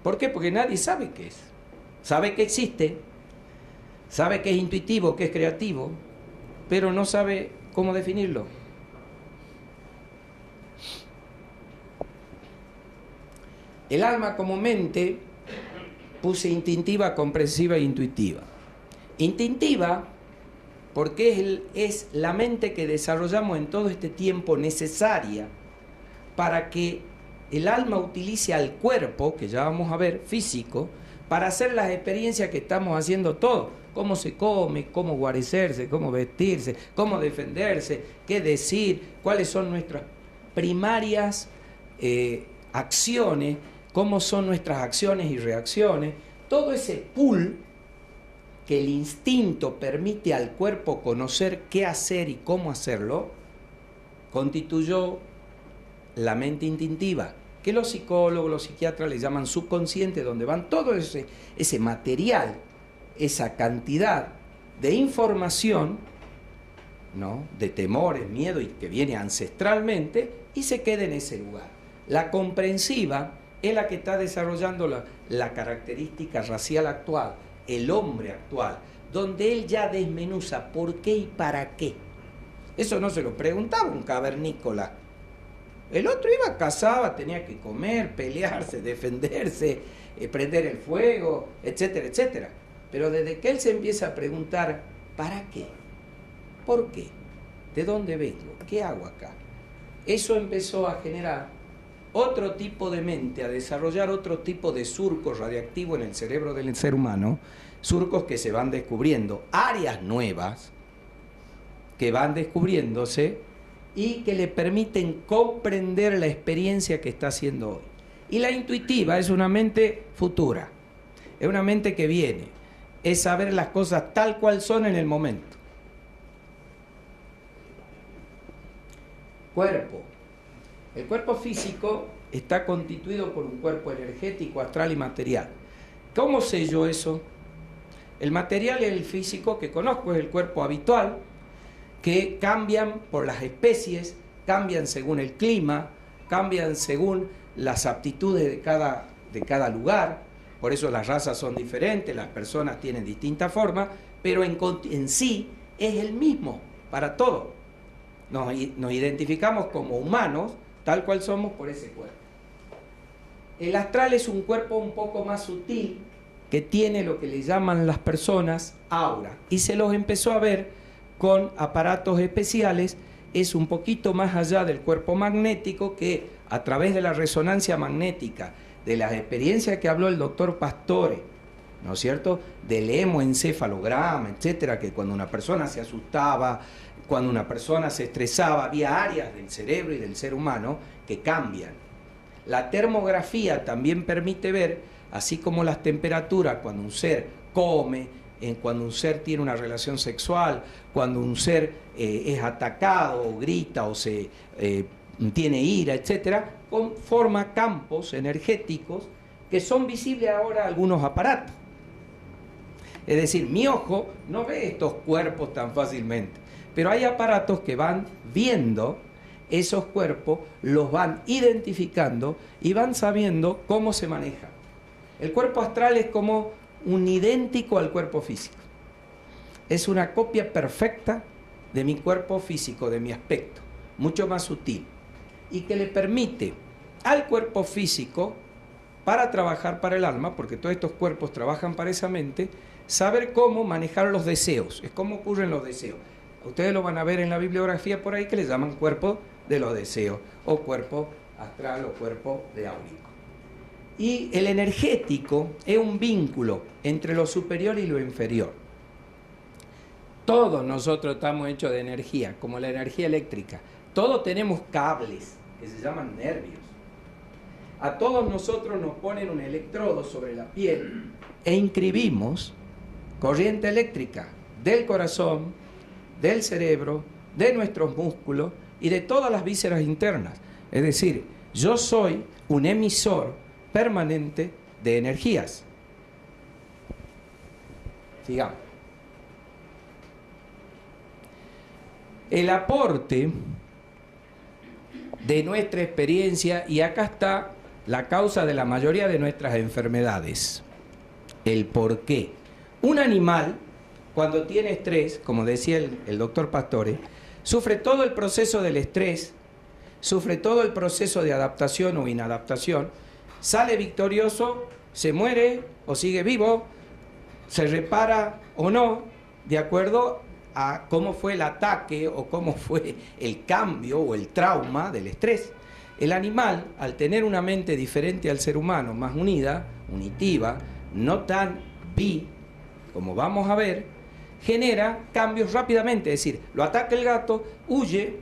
¿Por qué? Porque nadie sabe qué es. Sabe que existe, sabe que es intuitivo, que es creativo, pero no sabe cómo definirlo. El alma como mente puse instintiva, comprensiva e intuitiva. Instintiva porque es la mente que desarrollamos en todo este tiempo necesaria para que el alma utilice al cuerpo, que ya vamos a ver, físico, para hacer las experiencias que estamos haciendo todos. Cómo se come, cómo guarecerse, cómo vestirse, cómo defenderse, qué decir, cuáles son nuestras primarias acciones, cómo son nuestras acciones y reacciones. Todo ese pool que el instinto permite al cuerpo conocer qué hacer y cómo hacerlo, constituyó la mente instintiva, que los psicólogos, los psiquiatras le llaman subconsciente, donde van todo ese material, esa cantidad de información, ¿no?, de temores, miedo, y que viene ancestralmente, y se queda en ese lugar. La comprensiva es la que está desarrollando la característica racial actual, el hombre actual, donde él ya desmenuza por qué y para qué. Eso no se lo preguntaba un cavernícola. El otro iba, cazaba, tenía que comer, pelearse, defenderse, prender el fuego, etcétera, etcétera. Pero desde que él se empieza a preguntar, ¿para qué? ¿Por qué? ¿De dónde vengo? ¿Qué hago acá? Eso empezó a generar otro tipo de mente, a desarrollar otro tipo de surcos radiactivos en el cerebro del ser humano, surcos que se van descubriendo, áreas nuevas que van descubriéndose y que le permiten comprender la experiencia que está haciendo hoy. Y la intuitiva es una mente futura, es una mente que viene, es saber las cosas tal cual son en el momento. Cuerpo. El cuerpo físico está constituido por un cuerpo energético, astral y material. ¿Cómo sé yo eso? El material y el físico que conozco es el cuerpo habitual, que cambian por las especies, cambian según el clima, cambian según las aptitudes de cada lugar. Por eso las razas son diferentes, las personas tienen distintas formas, pero en sí es el mismo para todos. Nos identificamos como humanos, tal cual somos, por ese cuerpo. El astral es un cuerpo un poco más sutil, que tiene lo que le llaman las personas aura, y se los empezó a ver con aparatos especiales. Es un poquito más allá del cuerpo magnético, que a través de la resonancia magnética, de las experiencias que habló el doctor Pastore, ¿no es cierto?, del hemoencefalograma, etcétera, que cuando una persona se asustaba, cuando una persona se estresaba, había áreas del cerebro y del ser humano que cambian. La termografía también permite ver, así como las temperaturas, cuando un ser come, cuando un ser tiene una relación sexual, cuando un ser es atacado o grita o tiene ira, etcétera, forma campos energéticos que son visibles ahora a algunos aparatos. Es decir, mi ojo no ve estos cuerpos tan fácilmente, pero hay aparatos que van viendo esos cuerpos, los van identificando y van sabiendo cómo se maneja. El cuerpo astral es como un idéntico al cuerpo físico. Es una copia perfecta de mi cuerpo físico, de mi aspecto, mucho más sutil, y que le permite al cuerpo físico, para trabajar para el alma, porque todos estos cuerpos trabajan para esa mente, saber cómo manejar los deseos. Es cómo ocurren los deseos. Ustedes lo van a ver en la bibliografía por ahí, que le llaman cuerpo de los deseos, o cuerpo astral, o cuerpo de áurico. Y el energético es un vínculo entre lo superior y lo inferior. Todos nosotros estamos hechos de energía, como la energía eléctrica. Todos tenemos cables que se llaman nervios. A todos nosotros nos ponen un electrodo sobre la piel e inscribimos corriente eléctrica del corazón, del cerebro, de nuestros músculos y de todas las vísceras internas. Es decir, yo soy un emisor permanente de energías. Sigamos. El aporte de nuestra experiencia, y acá está la causa de la mayoría de nuestras enfermedades, el por qué. Un animal, cuando tiene estrés, como decía el doctor Pastore, sufre todo el proceso del estrés, sufre todo el proceso de adaptación o inadaptación, sale victorioso, se muere o sigue vivo, se repara o no, de acuerdo a cómo fue el ataque o cómo fue el cambio o el trauma del estrés. El animal, al tener una mente diferente al ser humano, más unida, unitiva, no tan como vamos a ver, genera cambios rápidamente. Es decir, lo ataca el gato, huye.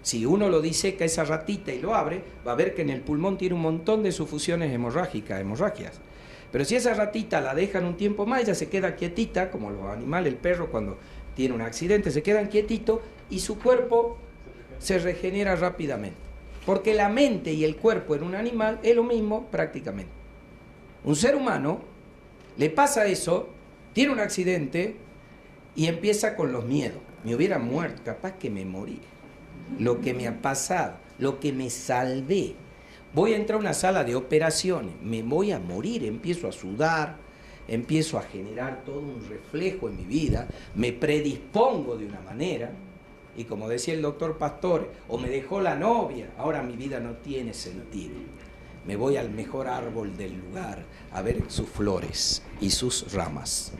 Si uno lo diseca esa ratita y lo abre, va a ver que en el pulmón tiene un montón de sufusiones hemorragias. Pero si esa ratita la dejan un tiempo más, ella se queda quietita, como los animales, el perro cuando tiene un accidente, se quedan quietitos y su cuerpo se regenera rápidamente. Porque la mente y el cuerpo en un animal es lo mismo prácticamente. Un ser humano le pasa eso, tiene un accidente y empieza con los miedos. Me hubiera muerto, capaz que me morí. Lo que me ha pasado, lo que me salvé. Voy a entrar a una sala de operaciones, me voy a morir, empiezo a sudar, empiezo a generar todo un reflejo en mi vida, me predispongo de una manera, y como decía el doctor Pastore, o me dejó la novia, ahora mi vida no tiene sentido. Me voy al mejor árbol del lugar a ver sus flores y sus ramas.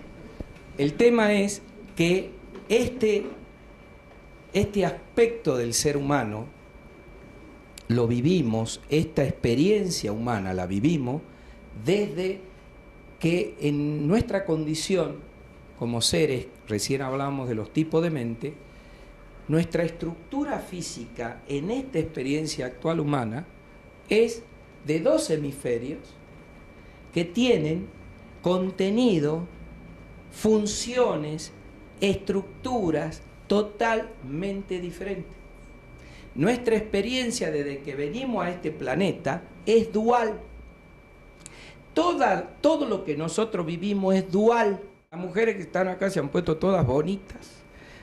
El tema es que este aspecto del ser humano lo vivimos, esta experiencia humana la vivimos desde que en nuestra condición como seres, recién hablamos de los tipos de mente, nuestra estructura física en esta experiencia actual humana es de 2 hemisferios que tienen contenido, funciones, estructuras totalmente diferentes. Nuestra experiencia desde que venimos a este planeta es dual. Todo lo que nosotros vivimos es dual. Las mujeres que están acá se han puesto todas bonitas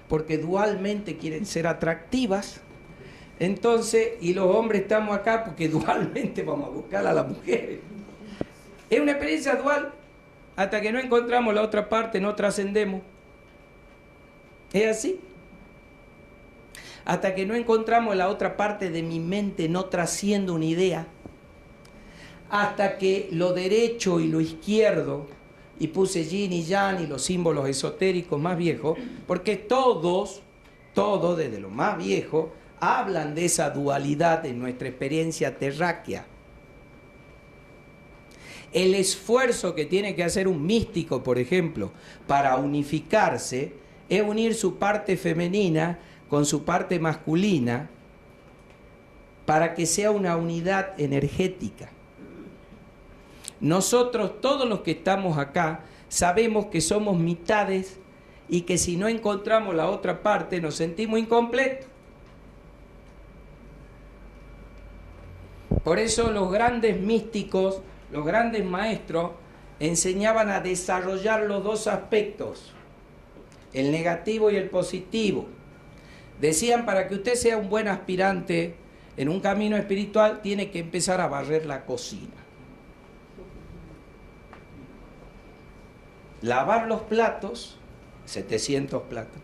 porque dualmente quieren ser atractivas. Entonces, y los hombres estamos acá porque dualmente vamos a buscar a las mujeres. Es una experiencia dual. Hasta que no encontramos la otra parte, no trascendemos. Es así. Hasta que no encontramos la otra parte de mi mente, no trasciendo una idea. Hasta que lo derecho y lo izquierdo, y puse yin y yang y los símbolos esotéricos más viejos, porque todos, desde lo más viejo, hablan de esa dualidad en nuestra experiencia terráquea. El esfuerzo que tiene que hacer un místico, por ejemplo, para unificarse, es unir su parte femenina con su parte masculina para que sea una unidad energética. Nosotros, todos los que estamos acá, sabemos que somos mitades y que si no encontramos la otra parte nos sentimos incompletos. Por eso los grandes místicos, los grandes maestros, enseñaban a desarrollar los 2 aspectos, el negativo y el positivo. Decían, para que usted sea un buen aspirante en un camino espiritual, tiene que empezar a barrer la cocina. Lavar los platos, 700 platos.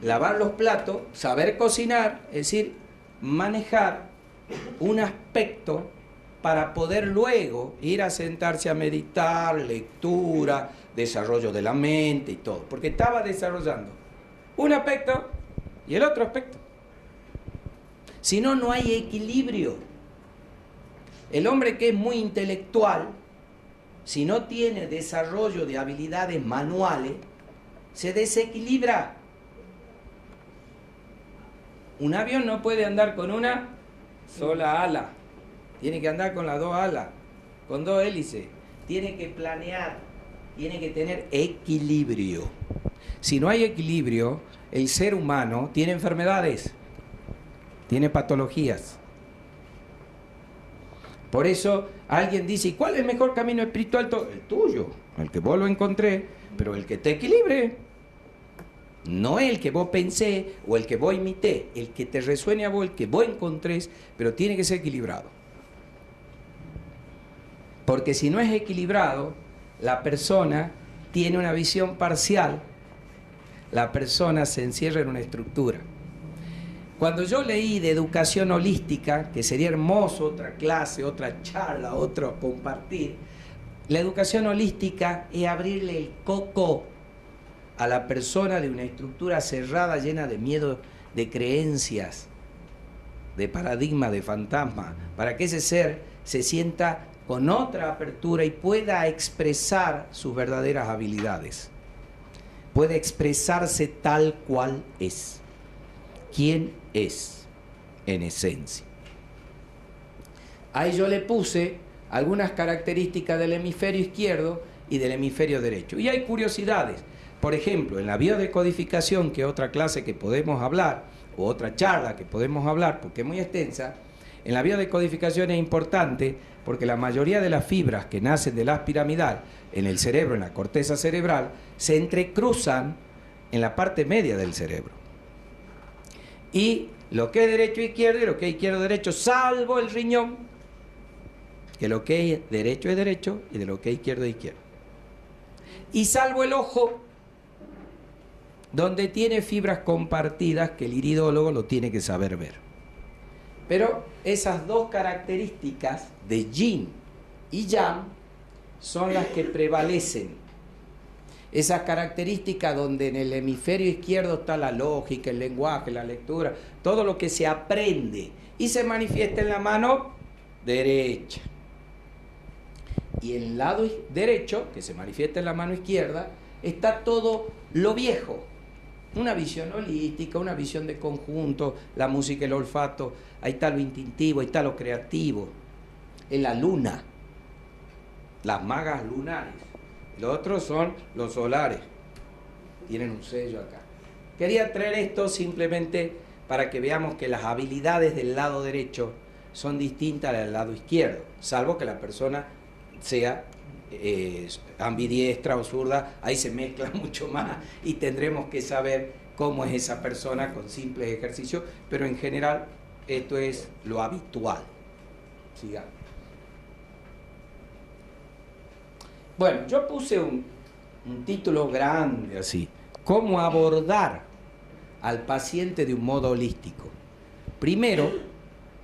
Lavar los platos, saber cocinar, es decir, manejar un aspecto para poder luego ir a sentarse a meditar, lectura, desarrollo de la mente y todo. Porque estaba desarrollando un aspecto y el otro aspecto. Si no, no hay equilibrio. El hombre que es muy intelectual, si no tiene desarrollo de habilidades manuales, se desequilibra. Un avión no puede andar con una sola ala. Tiene que andar con las 2 alas, con 2 hélices. Tiene que planear, tiene que tener equilibrio. Si no hay equilibrio, el ser humano tiene enfermedades, tiene patologías. Por eso alguien dice, ¿y cuál es el mejor camino espiritual? El tuyo, el que vos lo encontré, pero el que te equilibre. No el que vos pensé o el que vos imité, el que te resuene a vos, el que vos encontrés, pero tiene que ser equilibrado. Porque si no es equilibrado, la persona tiene una visión parcial, la persona se encierra en una estructura. Cuando yo leí de educación holística, que sería hermoso, otra clase, otra charla, otro compartir, la educación holística es abrirle el coco a la persona de una estructura cerrada, llena de miedo, de creencias, de paradigma, de fantasma, para que ese ser se sienta con otra apertura y pueda expresar sus verdaderas habilidades. Puede expresarse tal cual es. ¿Quién es en esencia? Ahí yo le puse algunas características del hemisferio izquierdo y del hemisferio derecho. Y hay curiosidades. Por ejemplo, en la biodecodificación, que es otra clase que podemos hablar, o otra charla que podemos hablar, porque es muy extensa, en la biodecodificación es importante porque la mayoría de las fibras que nacen del haz piramidal en el cerebro, en la corteza cerebral, se entrecruzan en la parte media del cerebro. Y lo que es derecho izquierdo y lo que es izquierdo derecho, salvo el riñón, que lo que es derecho y de lo que es izquierdo es izquierdo. Y salvo el ojo, donde tiene fibras compartidas que el iridólogo lo tiene que saber ver. Pero esas dos características de yin y yang son las que prevalecen. Esas características donde en el hemisferio izquierdo está la lógica, el lenguaje, la lectura, todo lo que se aprende y se manifiesta en la mano derecha. Y en el lado derecho, que se manifiesta en la mano izquierda, está todo lo viejo. Una visión holística, una visión de conjunto, la música, el olfato, ahí está lo instintivo, ahí está lo creativo. En la luna, las magas lunares. Los otros son los solares. Tienen un sello acá. Quería traer esto simplemente para que veamos que las habilidades del lado derecho son distintas a las del lado izquierdo, salvo que la persona sea ambidiestra o zurda, ahí se mezcla mucho más y tendremos que saber cómo es esa persona con simples ejercicios, pero en general esto es lo habitual. Sigamos. Bueno, yo puse un título grande así, ¿cómo abordar al paciente de un modo holístico? Primero,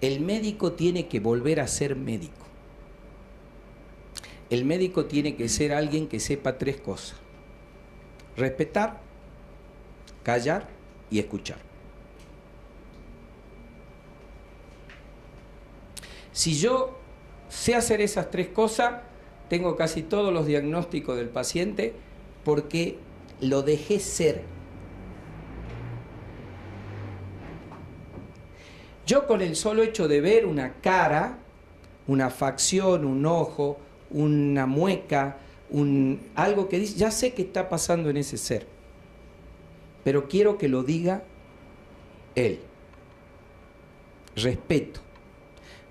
el médico tiene que volver a ser médico. El médico tiene que ser alguien que sepa tres cosas: respetar, callar y escuchar. Si yo sé hacer esas tres cosas, tengo casi todos los diagnósticos del paciente porque lo dejé ser. Yo con el solo hecho de ver una cara, una facción, un ojo, una mueca, algo que dice, ya sé qué está pasando en ese ser, pero quiero que lo diga él. Respeto,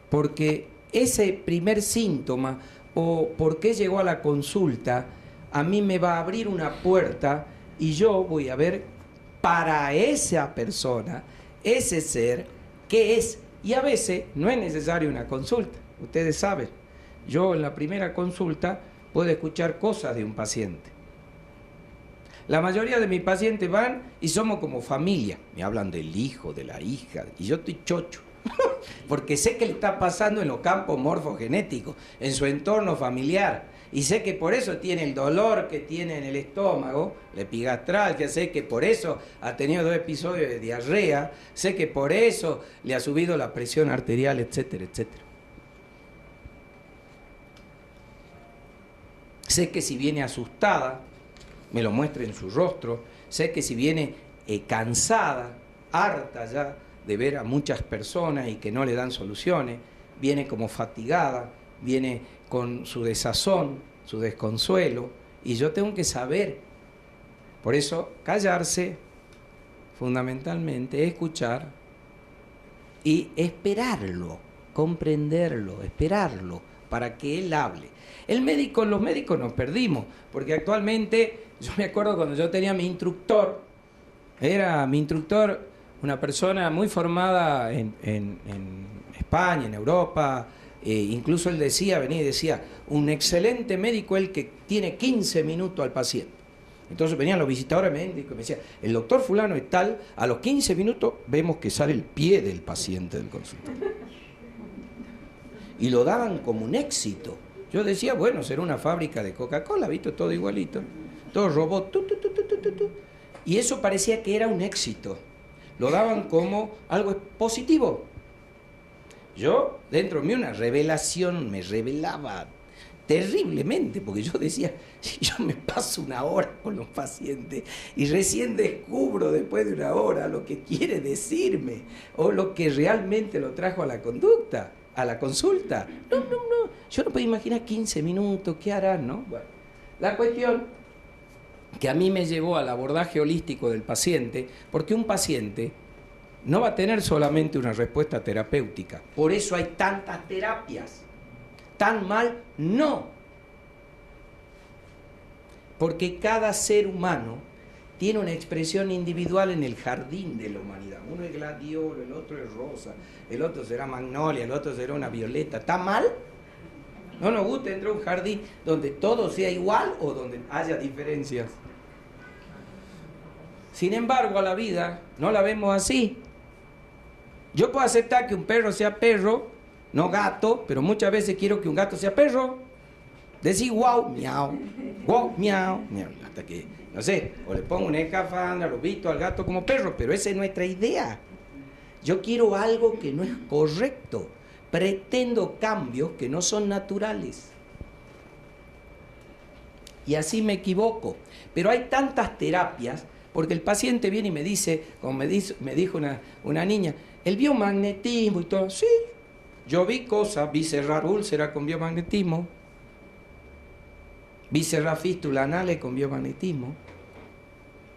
porque ese primer síntoma o por qué llegó a la consulta a mí me va a abrir una puerta y yo voy a ver para esa persona, ese ser, qué es. Y a veces no es necesario una consulta, ustedes saben. Yo en la primera consulta puedo escuchar cosas de un paciente. La mayoría de mis pacientes van y somos como familia. Me hablan del hijo, de la hija, y yo estoy chocho. Porque sé que le está pasando en los campos morfogenéticos, en su entorno familiar. Y sé que por eso tiene el dolor que tiene en el estómago, la epigastralgia, sé que por eso ha tenido 2 episodios de diarrea, sé que por eso le ha subido la presión arterial, etcétera, etcétera. Sé que si viene asustada, me lo muestra en su rostro. Sé que si viene cansada, harta ya de ver a muchas personas y que no le dan soluciones, viene como fatigada, viene con su desazón, su desconsuelo, y yo tengo que saber. Por eso, callarse, fundamentalmente, escuchar y esperarlo, comprenderlo, esperarlo, para que él hable. Los médicos nos perdimos, porque actualmente, yo me acuerdo cuando yo tenía mi instructor, era mi instructor una persona muy formada en España, en Europa, incluso él venía y decía, un excelente médico el que tiene 15 minutos al paciente. Entonces venían los visitadores médicos y me decían, el doctor fulano es tal, a los 15 minutos vemos que sale el pie del paciente del consultorio. Y lo daban como un éxito. Yo decía, bueno, será una fábrica de Coca-Cola, ¿viste? Todo igualito. Todo robot. Y eso parecía que era un éxito. Lo daban como algo positivo. Yo, dentro de mí, una revelación, me revelaba terriblemente, porque yo decía, si yo me paso una hora con los pacientes y recién descubro después de una hora lo que quiere decirme o lo que realmente lo trajo a la conducta, a la consulta. No, yo no puedo imaginar 15 minutos, ¿qué harán, no? Bueno, la cuestión que a mí me llevó al abordaje holístico del paciente, porque un paciente no va a tener solamente una respuesta terapéutica, por eso hay tantas terapias. Tan mal, no. Porque cada ser humano tiene una expresión individual en el jardín de la humanidad. Uno es gladiolo, el otro es rosa, el otro será magnolia, el otro será una violeta. ¿Está mal? ¿No nos gusta entrar a un jardín donde todo sea igual o donde haya diferencias? Sin embargo, a la vida no la vemos así. Yo puedo aceptar que un perro sea perro, no gato, pero muchas veces quiero que un gato sea perro. Decir wow, miau, miau, hasta que, no sé, o le pongo una escafandra, lo visto al gato como perro, pero esa es nuestra idea. Yo quiero algo que no es correcto. Pretendo cambios que no son naturales. Y así me equivoco. Pero hay tantas terapias, porque el paciente viene y me dice, como me dijo una niña, el biomagnetismo y todo, sí. Yo vi cosas, vi cerrar úlceras con biomagnetismo, vi cerrar fístulas anales con biomagnetismo,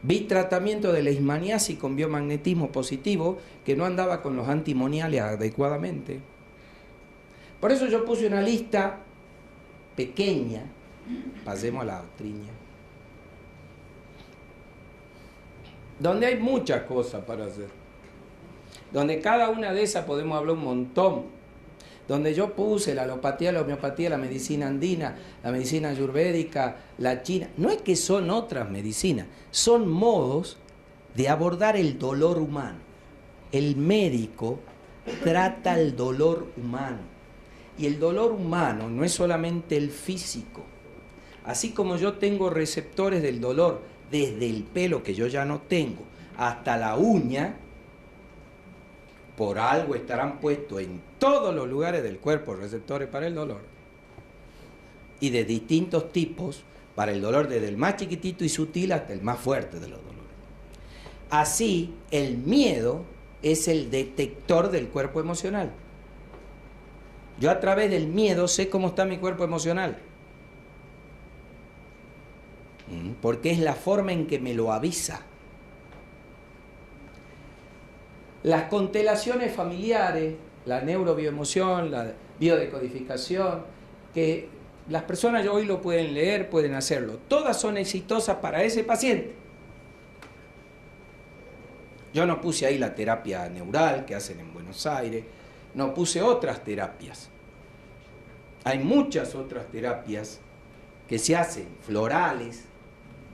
vi tratamiento de leishmaniasis con biomagnetismo positivo, que no andaba con los antimoniales adecuadamente. Por eso yo puse una lista pequeña, pasemos a la otriña, donde hay muchas cosas para hacer, donde cada una de esas podemos hablar un montón. Donde yo puse la alopatía, la homeopatía, la medicina andina, la medicina ayurvédica, la china. No es que son otras medicinas, son modos de abordar el dolor humano. El médico trata el dolor humano. Y el dolor humano no es solamente el físico. Así como yo tengo receptores del dolor desde el pelo, que yo ya no tengo, hasta la uña, por algo estarán puestos en todos los lugares del cuerpo receptores para el dolor. Y de distintos tipos para el dolor, desde el más chiquitito y sutil hasta el más fuerte de los dolores. Así, el miedo es el detector del cuerpo emocional. Yo a través del miedo sé cómo está mi cuerpo emocional. Porque es la forma en que me lo avisa. Las constelaciones familiares, la neurobioemoción, la biodecodificación, que las personas hoy lo pueden leer, pueden hacerlo. Todas son exitosas para ese paciente. Yo no puse ahí la terapia neural que hacen en Buenos Aires, no puse otras terapias. Hay muchas otras terapias que se hacen, florales,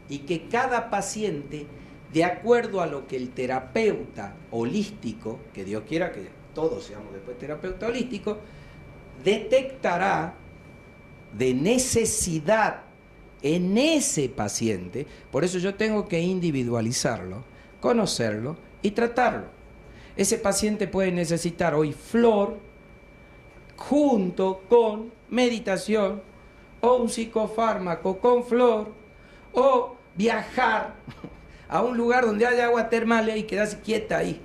y que cada paciente, de acuerdo a lo que el terapeuta holístico, que Dios quiera que todos seamos después terapeuta holístico, detectará de necesidad en ese paciente. Por eso yo tengo que individualizarlo, conocerlo y tratarlo. Ese paciente puede necesitar hoy flor junto con meditación o un psicofármaco con flor o viajar a un lugar donde haya agua termal y quedarse quieta ahí.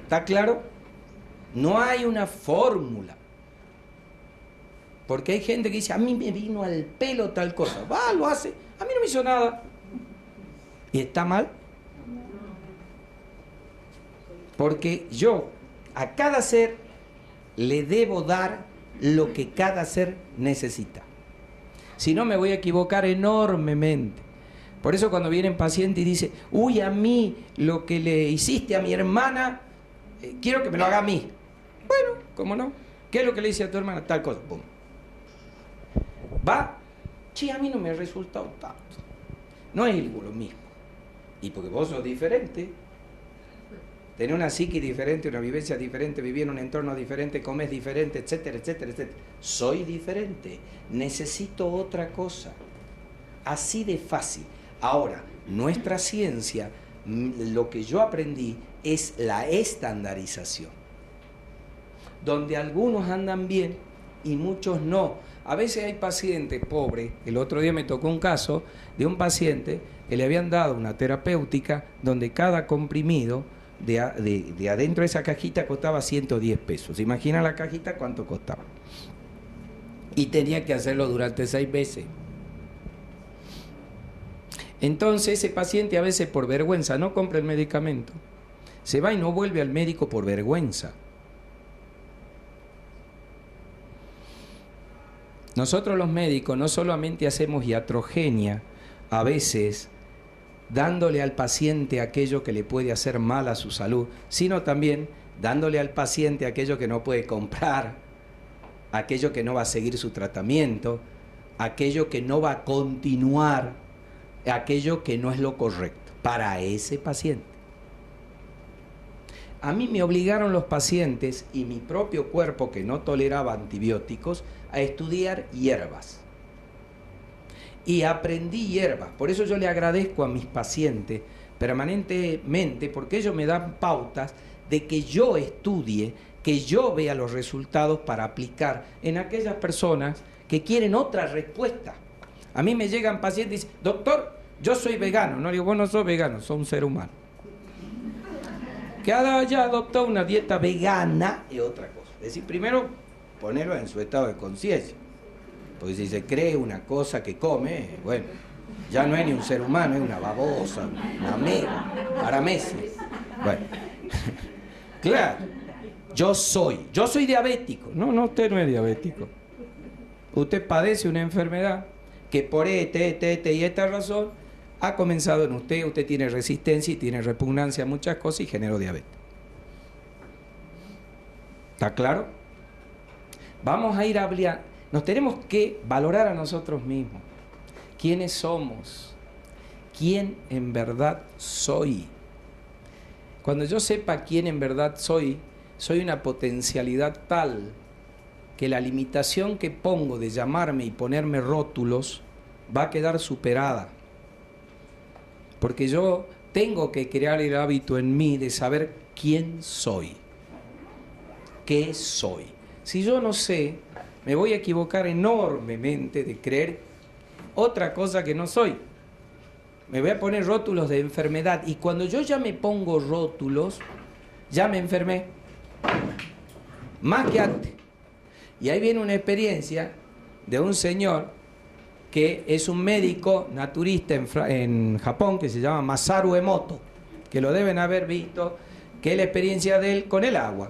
¿Está claro? No hay una fórmula. Porque hay gente que dice, a mí me vino al pelo tal cosa. Va, lo hace. A mí no me hizo nada. ¿Y está mal? Porque yo a cada ser le debo dar lo que cada ser necesita. Si no, me voy a equivocar enormemente. Por eso cuando viene un paciente y dice, uy, a mí lo que le hiciste a mi hermana, quiero que me lo haga a mí. Bueno, ¿cómo no? ¿Qué es lo que le hice a tu hermana? Tal cosa. Pum. Va Che, a mí no me ha resultado tanto. No es lo mismo. Y porque vos sos diferente, tenés una psique diferente, una vivencia diferente, vivís en un entorno diferente, comés diferente, etcétera, etcétera, etcétera. Soy diferente, necesito otra cosa. Así de fácil. Ahora, nuestra ciencia, lo que yo aprendí es la estandarización, donde algunos andan bien y muchos no. A veces hay pacientes pobres. El otro día me tocó un caso de un paciente que le habían dado una terapéutica donde cada comprimido de adentro de esa cajita costaba 110 pesos. Imagina la cajita cuánto costaba. Y tenía que hacerlo durante 6 meses. Entonces ese paciente a veces por vergüenza no compra el medicamento. Se va y no vuelve al médico por vergüenza. Nosotros los médicos no solamente hacemos iatrogenia, a veces dándole al paciente aquello que le puede hacer mal a su salud, sino también dándole al paciente aquello que no puede comprar, aquello que no va a seguir su tratamiento, aquello que no va a continuar, aquello que no es lo correcto para ese paciente. A mí me obligaron los pacientes y mi propio cuerpo, que no toleraba antibióticos, a estudiar hierbas. Y aprendí hierbas. Por eso yo le agradezco a mis pacientes permanentemente, porque ellos me dan pautas de que yo estudie, que yo vea los resultados para aplicar en aquellas personas que quieren otra respuesta. A mí me llegan pacientes y dicen, doctor, yo soy vegano. No, digo, vos no sos vegano, sos un ser humano. Que haya adoptado una dieta vegana es otra cosa. Es decir, primero ponerlo en su estado de conciencia. Porque si se cree una cosa que come, bueno, ya no es ni un ser humano, es una babosa, una mera, paramecia. Bueno, claro, yo soy diabético. No, usted no es diabético. Usted padece una enfermedad que por esta y esta razón ha comenzado en usted tiene resistencia y tiene repugnancia a muchas cosas y generó diabetes. ¿Está claro? Vamos a ir a hablar, nos tenemos que valorar a nosotros mismos. ¿Quiénes somos? ¿Quién en verdad soy? Cuando yo sepa quién en verdad soy, soy una potencialidad tal que la limitación que pongo de llamarme y ponerme rótulos va a quedar superada. Porque yo tengo que crear el hábito en mí de saber quién soy, qué soy. Si yo no sé, me voy a equivocar enormemente de creer otra cosa que no soy. Me voy a poner rótulos de enfermedad y cuando yo ya me pongo rótulos, ya me enfermé. Más que antes. Y ahí viene una experiencia de un señor que es un médico naturista en Japón, que se llama Masaru Emoto, que lo deben haber visto, que es la experiencia de él con el agua,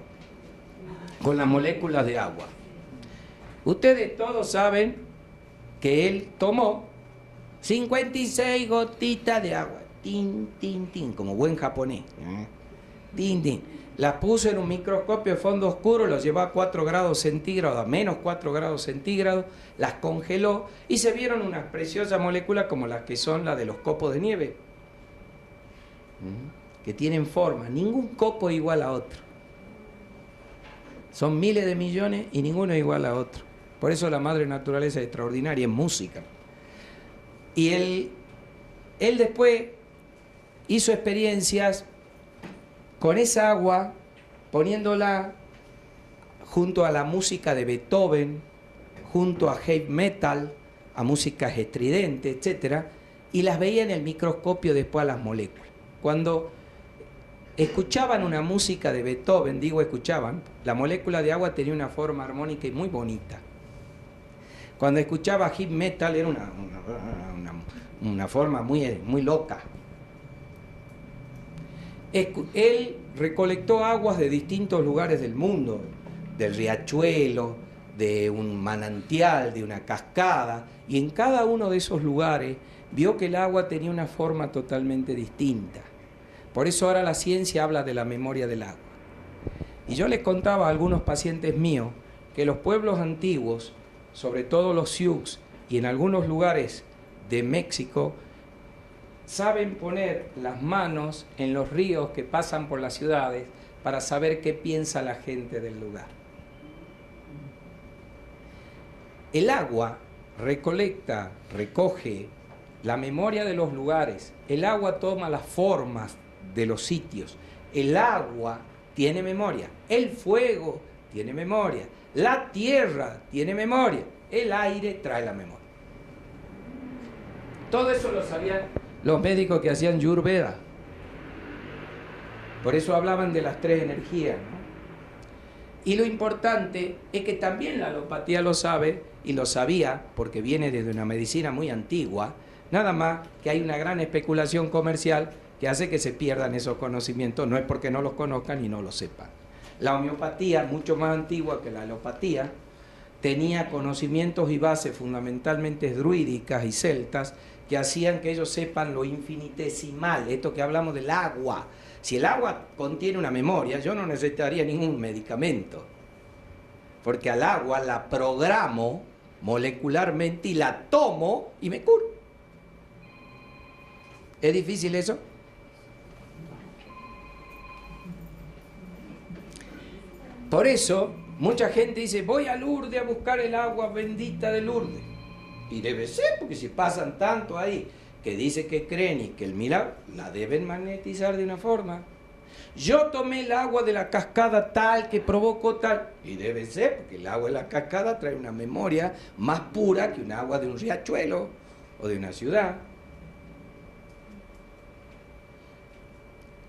con las moléculas de agua. Ustedes todos saben que él tomó 56 gotitas de agua, tin, tin, tin, como buen japonés, tin, tin. Las puso en un microscopio de fondo oscuro, los llevó a 4 grados centígrados, a menos 4 grados centígrados, las congeló y se vieron unas preciosas moléculas como las que son las de los copos de nieve, que tienen forma. Ningún copo es igual a otro. Son miles de millones y ninguno es igual a otro. Por eso la madre naturaleza es extraordinaria en música. Y él después hizo experiencias con esa agua, poniéndola junto a la música de Beethoven, junto a heavy metal, a músicas estridentes, etc. Y las veía en el microscopio después a las moléculas. Cuando escuchaban una música de Beethoven, escuchaban, la molécula de agua tenía una forma armónica y muy bonita. Cuando escuchaba heavy metal era una forma muy loca. Él recolectó aguas de distintos lugares del mundo, del riachuelo, de un manantial, de una cascada, y en cada uno de esos lugares vio que el agua tenía una forma totalmente distinta. Por eso ahora la ciencia habla de la memoria del agua. Y yo les contaba a algunos pacientes míos que los pueblos antiguos, sobre todo los Sioux y en algunos lugares de México saben poner las manos en los ríos que pasan por las ciudades para saber qué piensa la gente del lugar. El agua recoge la memoria de los lugares. El agua toma las formas de los sitios. El agua tiene memoria. El fuego tiene memoria. La tierra tiene memoria. El aire trae la memoria. Todo eso lo sabían los médicos que hacían Yurveda. Por eso hablaban de las tres energías, ¿no? Y lo importante es que también la alopatía lo sabe, y lo sabía porque viene desde una medicina muy antigua, nada más que hay una gran especulación comercial que hace que se pierdan esos conocimientos, no es porque no los conozcan y no los sepan. La homeopatía, mucho más antigua que la alopatía, tenía conocimientos y bases fundamentalmente druídicas y celtas que hacían que ellos sepan lo infinitesimal, esto que hablamos del agua. Si el agua contiene una memoria, yo no necesitaría ningún medicamento, porque al agua la programo molecularmente y la tomo y me curo. ¿Es difícil eso? Por eso, mucha gente dice, voy a Lourdes a buscar el agua bendita de Lourdes. Y debe ser, porque si pasan tanto ahí, que dice que creen y que el milagro, la deben magnetizar de una forma. Yo tomé el agua de la cascada tal que provocó tal, y debe ser, porque el agua de la cascada trae una memoria más pura que un agua de un riachuelo o de una ciudad.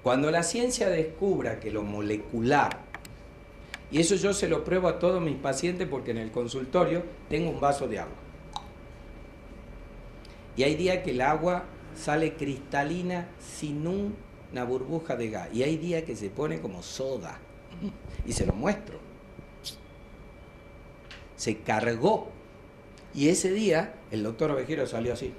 Cuando la ciencia descubra que lo molecular, y eso yo se lo pruebo a todos mis pacientes porque en el consultorio tengo un vaso de agua. Y hay días que el agua sale cristalina sin una burbuja de gas. Y hay días que se pone como soda. Y se lo muestro. Se cargó. Y ese día el doctor Ovejero salió así.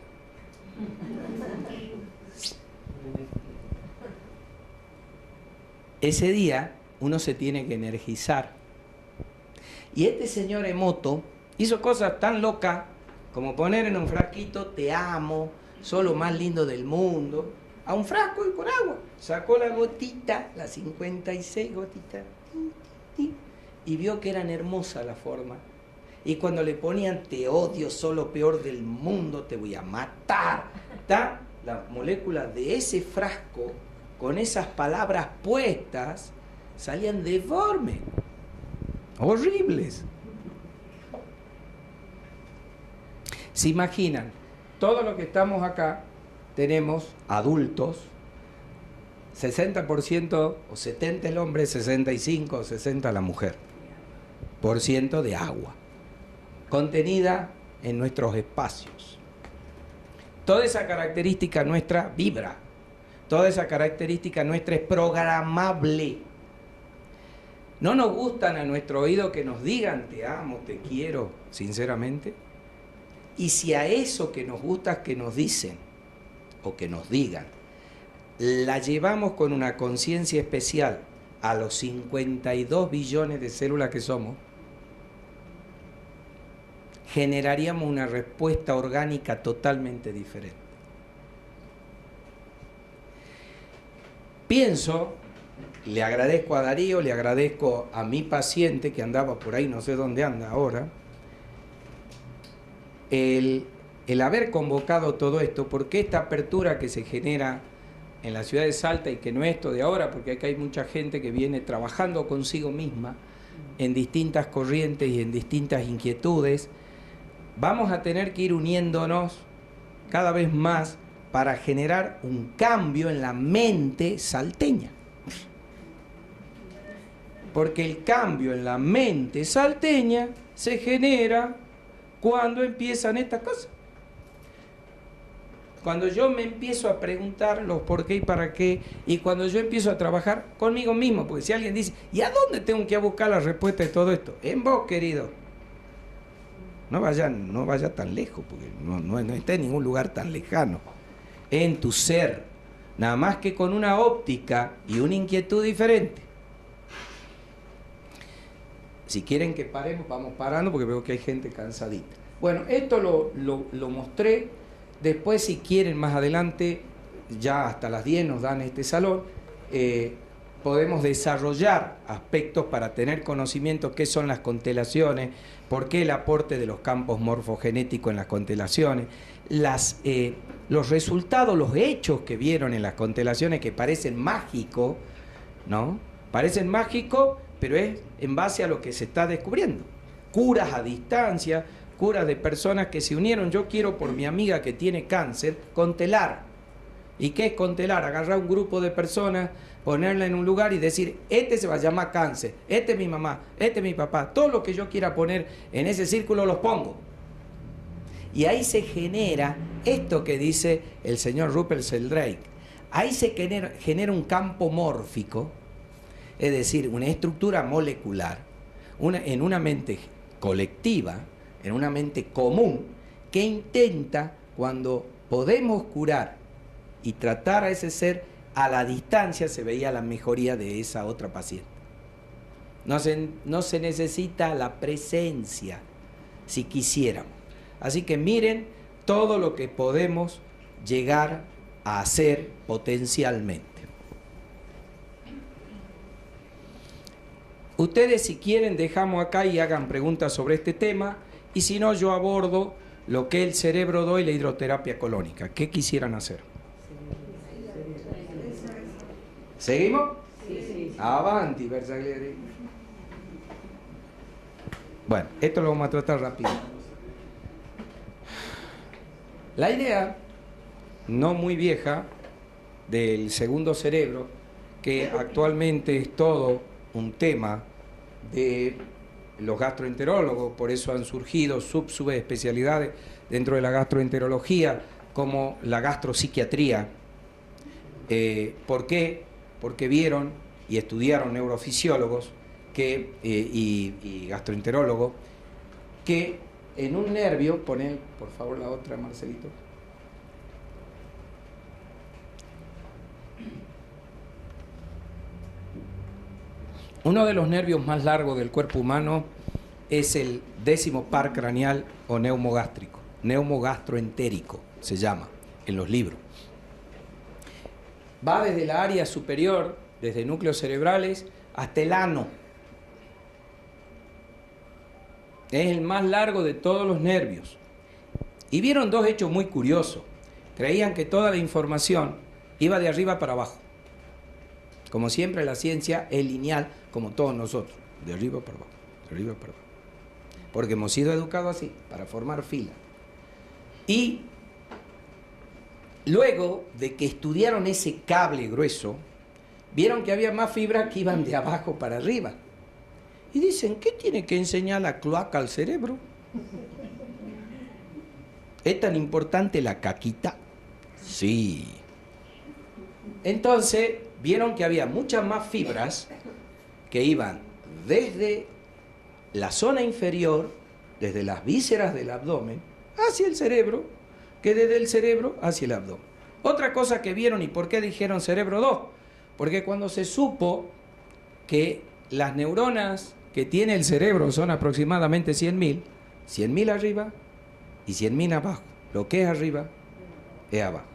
Ese día uno se tiene que energizar. Y este señor Emoto hizo cosas tan locas como poner en un frasquito, te amo, sos lo más lindo del mundo, a un frasco y con agua. Sacó la gotita, las 56 gotitas, y vio que eran hermosas las formas. Y cuando le ponían, te odio, sos lo peor del mundo, te voy a matar, ¿tá? Las moléculas de ese frasco, con esas palabras puestas, salían deformes, horribles. Se imaginan, todos los que estamos acá tenemos adultos, 60% o 70% el hombre, 65 o 60% la mujer, por ciento de agua, contenida en nuestros espacios. Toda esa característica nuestra vibra, toda esa característica nuestra es programable. ¿No nos gustan a nuestro oído que nos digan te amo, te quiero, sinceramente? Y si a eso que nos gusta que nos dicen o que nos digan, la llevamos con una conciencia especial a los 52 billones de células que somos, generaríamos una respuesta orgánica totalmente diferente. Pienso, le agradezco a Darío, le agradezco a mi paciente que andaba por ahí, no sé dónde anda ahora, el haber convocado todo esto, porque esta apertura que se genera en la ciudad de Salta y que no es esto de ahora, porque acá hay mucha gente que viene trabajando consigo misma en distintas corrientes y en distintas inquietudes, vamos a tener que ir uniéndonos cada vez más para generar un cambio en la mente salteña. Porque el cambio en la mente salteña se genera cuando empiezan estas cosas. Cuando yo me empiezo a preguntar los por qué y para qué, y cuando yo empiezo a trabajar conmigo mismo, porque si alguien dice, ¿y a dónde tengo que buscar la respuesta de todo esto? En vos, querido. No vaya tan lejos, porque no está en ningún lugar tan lejano. En tu ser, nada más que con una óptica y una inquietud diferente. Si quieren que paremos, vamos parando, porque veo que hay gente cansadita. Bueno, esto lo mostré. Después, si quieren, más adelante, ya hasta las 10 nos dan este salón, podemos desarrollar aspectos para tener conocimiento qué son las constelaciones, por qué el aporte de los campos morfogenéticos en las constelaciones, los resultados, los hechos que vieron en las constelaciones que parecen mágicos, ¿no? Parecen mágicos, pero es en base a lo que se está descubriendo. Curas a distancia, curas de personas que se unieron. Yo quiero por mi amiga que tiene cáncer, constelar. ¿Y qué es constelar? Agarrar un grupo de personas, ponerla en un lugar y decir, este se va a llamar cáncer, este es mi mamá, este es mi papá, todo lo que yo quiera poner en ese círculo los pongo. Y ahí se genera esto que dice el señor Rupert Sheldrake. Ahí se genera un campo mórfico, es decir, una estructura molecular, en una mente colectiva, en una mente común, que intenta, cuando podemos curar y tratar a ese ser, a la distancia se veía la mejoría de esa otra paciente. No se necesita la presencia, si quisiéramos. Así que miren todo lo que podemos llegar a hacer potencialmente. Ustedes, si quieren, dejamos acá y hagan preguntas sobre este tema, y si no, yo abordo lo que el cerebro doy y la hidroterapia colónica. ¿Qué quisieran hacer? ¿Seguimos? Sí. Avanti, Bersaglieri. Bueno, esto lo vamos a tratar rápido. La idea, no muy vieja, del segundo cerebro, que actualmente es todo un tema de los gastroenterólogos, por eso han surgido subespecialidades dentro de la gastroenterología, como la gastropsiquiatría. ¿Por qué? Porque vieron y estudiaron neurofisiólogos y gastroenterólogos que en un nervio, poné por favor la otra, Marcelito. Uno de los nervios más largos del cuerpo humano es el 10º par craneal o neumogástrico, neumogastroentérico se llama en los libros. Va desde la área superior, desde núcleos cerebrales, hasta el ano. Es el más largo de todos los nervios. Y vieron dos hechos muy curiosos. Creían que toda la información iba de arriba para abajo. Como siempre, la ciencia es lineal, como todos nosotros, de arriba para abajo, de arriba para abajo. Porque hemos sido educados así, para formar fila. Y luego de que estudiaron ese cable grueso, vieron que había más fibras que iban de abajo para arriba. Y dicen, ¿qué tiene que enseñar la cloaca al cerebro? ¿Es tan importante la caquita? Sí. Entonces, vieron que había muchas más fibras que iban desde la zona inferior, desde las vísceras del abdomen, hacia el cerebro, que desde el cerebro hacia el abdomen. Otra cosa que vieron, y por qué dijeron cerebro 2, porque cuando se supo que las neuronas que tiene el cerebro son aproximadamente 100.000, 100.000 arriba y 100.000 abajo. Lo que es arriba es abajo.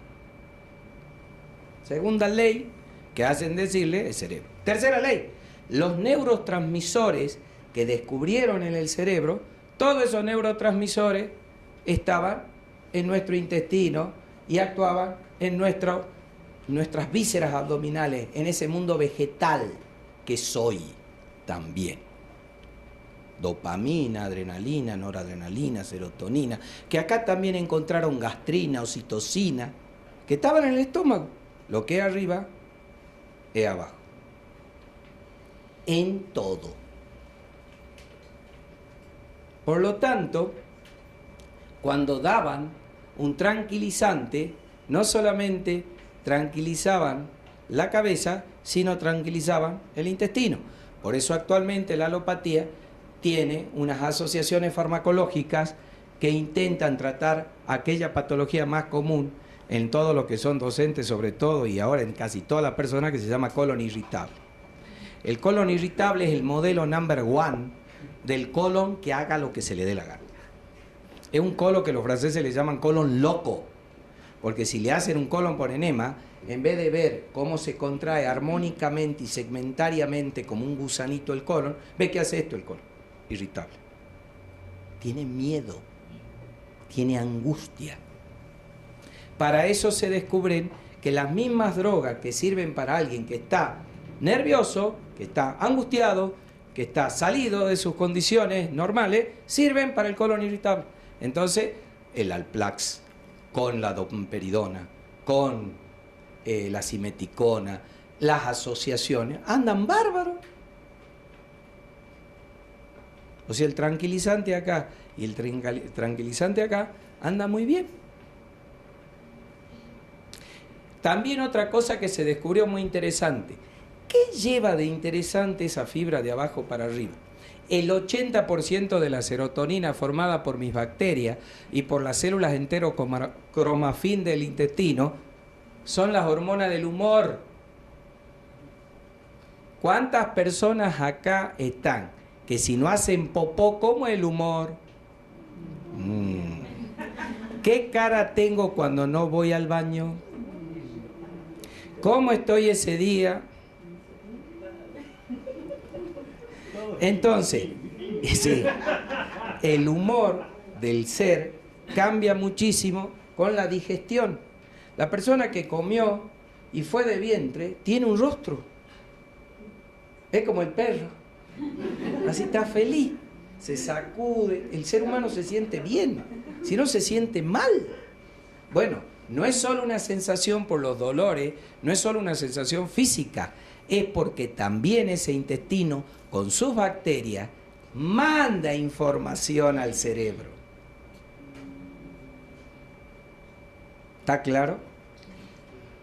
Segunda ley que hacen decirle el cerebro. Tercera ley, los neurotransmisores que descubrieron en el cerebro, todos esos neurotransmisores estaban en nuestro intestino y actuaban en nuestras vísceras abdominales, en ese mundo vegetal que soy también. Dopamina, adrenalina, noradrenalina, serotonina, que acá también encontraron gastrina, oxitocina, que estaban en el estómago. Lo que es arriba es abajo. En todo. Por lo tanto, cuando daban un tranquilizante, no solamente tranquilizaban la cabeza, sino tranquilizaban el intestino. Por eso actualmente la alopatía tiene unas asociaciones farmacológicas que intentan tratar aquella patología más común en todo lo que son docentes sobre todo, y ahora en casi todas las personas, que se llama colon irritable. El colon irritable es el modelo number 1 del colon que haga lo que se le dé la gana. Es un colon que los franceses le llaman colon loco, porque si le hacen un colon por enema, en vez de ver cómo se contrae armónicamente y segmentariamente como un gusanito el colon, ve que hace esto el colon, irritable. Tiene miedo, tiene angustia. Para eso se descubren que las mismas drogas que sirven para alguien que está nervioso, que está angustiado, que está salido de sus condiciones normales, sirven para el colon irritable. Entonces, el Alplax, con la domperidona, con la simeticona, las asociaciones, andan bárbaros. O sea, el tranquilizante acá y el tranquilizante acá andan muy bien. También otra cosa que se descubrió muy interesante. ¿Qué lleva de interesante esa fibra de abajo para arriba? El 80% de la serotonina formada por mis bacterias y por las células enterocromafín del intestino son las hormonas del humor. ¿Cuántas personas acá están que si no hacen popó, cómo es el humor? ¿Qué cara tengo cuando no voy al baño? ¿Cómo estoy ese día? Entonces, sí, el humor del ser cambia muchísimo con la digestión. La persona que comió y fue de vientre tiene un rostro. Es como el perro. Así está feliz, se sacude. El ser humano se siente bien, si no se siente mal. Bueno, no es solo una sensación por los dolores, no es solo una sensación física, es porque también ese intestino, con sus bacterias, manda información al cerebro. ¿Está claro?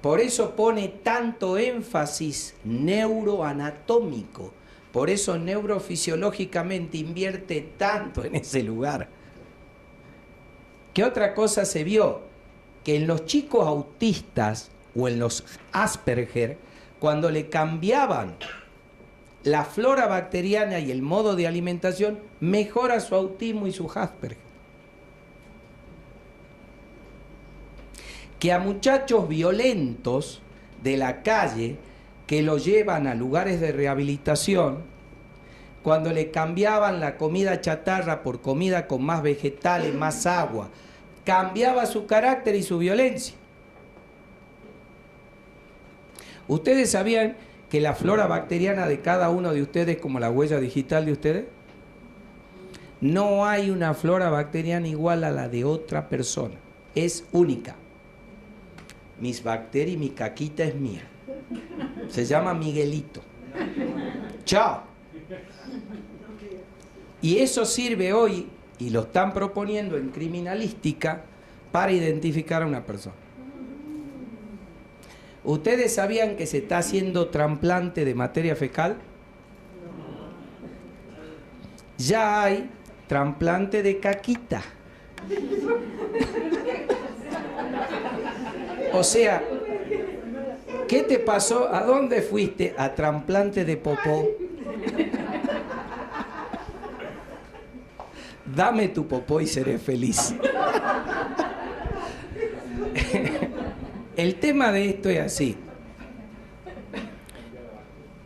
Por eso pone tanto énfasis neuroanatómico, por eso neurofisiológicamente invierte tanto en ese lugar. ¿Qué otra cosa se vio? Que en los chicos autistas o en los Asperger, cuando le cambiaban la flora bacteriana y el modo de alimentación, mejora su autismo y su Asperger. Que a muchachos violentos de la calle que los llevan a lugares de rehabilitación, cuando le cambiaban la comida chatarra por comida con más vegetales, más agua, cambiaba su carácter y su violencia. ¿Ustedes sabían que la flora bacteriana de cada uno de ustedes es como la huella digital de ustedes? No hay una flora bacteriana igual a la de otra persona. Es única. Mis bacterias y mi caquita es mía. Se llama Miguelito. Chao. Y eso sirve hoy, y lo están proponiendo en criminalística, para identificar a una persona. ¿Ustedes sabían que se está haciendo trasplante de materia fecal? Ya hay trasplante de caquita. O sea, ¿qué te pasó? ¿A dónde fuiste? A trasplante de popó. Dame tu popó y seré feliz. El tema de esto es así.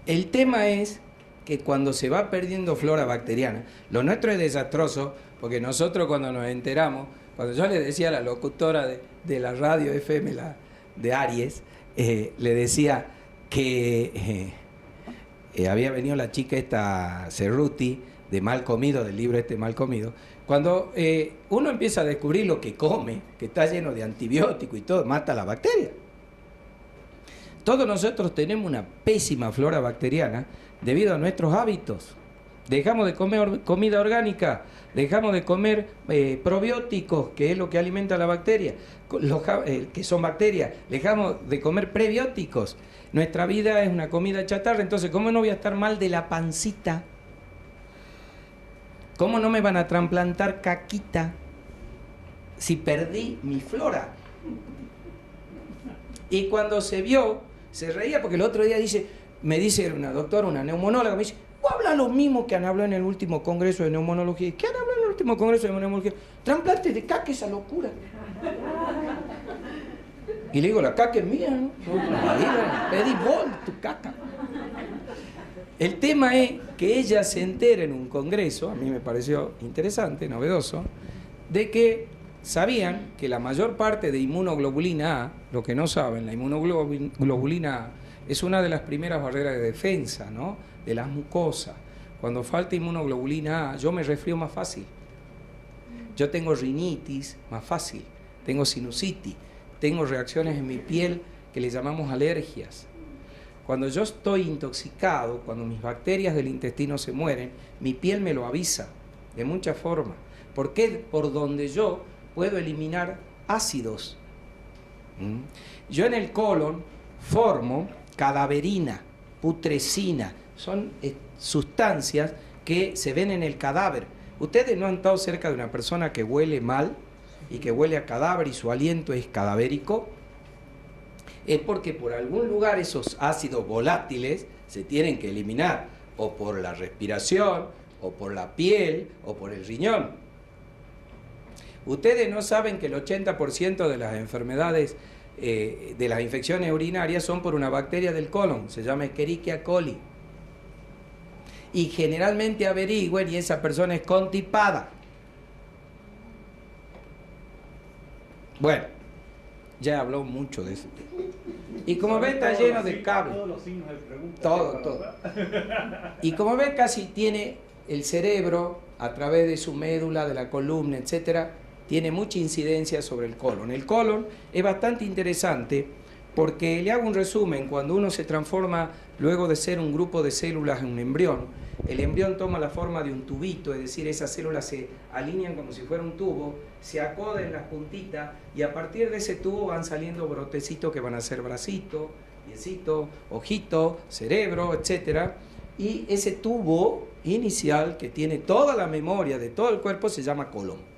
El tema es que cuando se va perdiendo flora bacteriana, lo nuestro es desastroso, porque nosotros cuando nos enteramos, cuando yo le decía a la locutora de la radio FM, de Aries, le decía que había venido la chica esta Cerruti, de Mal Comido, del libro este Mal Comido, cuando uno empieza a descubrir lo que come, que está lleno de antibióticos y todo, mata la bacteria. Todos nosotros tenemos una pésima flora bacteriana debido a nuestros hábitos. Dejamos de comer comida orgánica, dejamos de comer probióticos, que es lo que alimenta a la bacteria, que son bacterias, dejamos de comer prebióticos. Nuestra vida es una comida chatarra, entonces ¿cómo no voy a estar mal de la pancita? ¿Cómo no me van a trasplantar caquita si perdí mi flora? Y cuando se vio, se reía porque el otro día me dice una doctora, una neumonóloga, me dice, ¿vos hablas lo mismo que han hablado en el último congreso de neumonología? ¿Qué han hablado en el último congreso de inmunología, trasplante de caca, esa locura. Y le digo, la caca es mía, ¿no? Pedí vos tu caca. El tema es que ella se entera en un congreso, a mí me pareció interesante, novedoso, de que sabían que la mayor parte de inmunoglobulina A, lo que no saben, la inmunoglobulina A es una de las primeras barreras de defensa, ¿no?, de las mucosas. Cuando falta inmunoglobulina A, yo me resfrío más fácil. Yo tengo rinitis más fácil, tengo sinusitis, tengo reacciones en mi piel que le llamamos alergias. Cuando yo estoy intoxicado, cuando mis bacterias del intestino se mueren, mi piel me lo avisa de muchas formas. Porque es por donde yo puedo eliminar ácidos. Yo en el colon formo cadaverina, putrescina, son sustancias que se ven en el cadáver. ¿Ustedes no han estado cerca de una persona que huele mal y que huele a cadáver y su aliento es cadavérico? Es porque por algún lugar esos ácidos volátiles se tienen que eliminar, o por la respiración, o por la piel, o por el riñón. Ustedes no saben que el 80% de las enfermedades, de las infecciones urinarias son por una bacteria del colon, se llama Escherichia coli. Y generalmente averigüen y esa persona es constipada. Bueno, ya habló mucho de eso. Y como ven, está lleno de cables. Todos los signos de pregunta. Todo. Y como ven, casi tiene el cerebro, a través de su médula, de la columna, etcétera, tiene mucha incidencia sobre el colon. El colon es bastante interesante porque, le hago un resumen, cuando uno se transforma luego de ser un grupo de células en un embrión, el embrión toma la forma de un tubito, es decir, esas células se alinean como si fuera un tubo, se acodan en las puntitas y a partir de ese tubo van saliendo brotecitos que van a ser bracito, piecito, ojito, cerebro, etcétera. Y ese tubo inicial que tiene toda la memoria de todo el cuerpo se llama colon.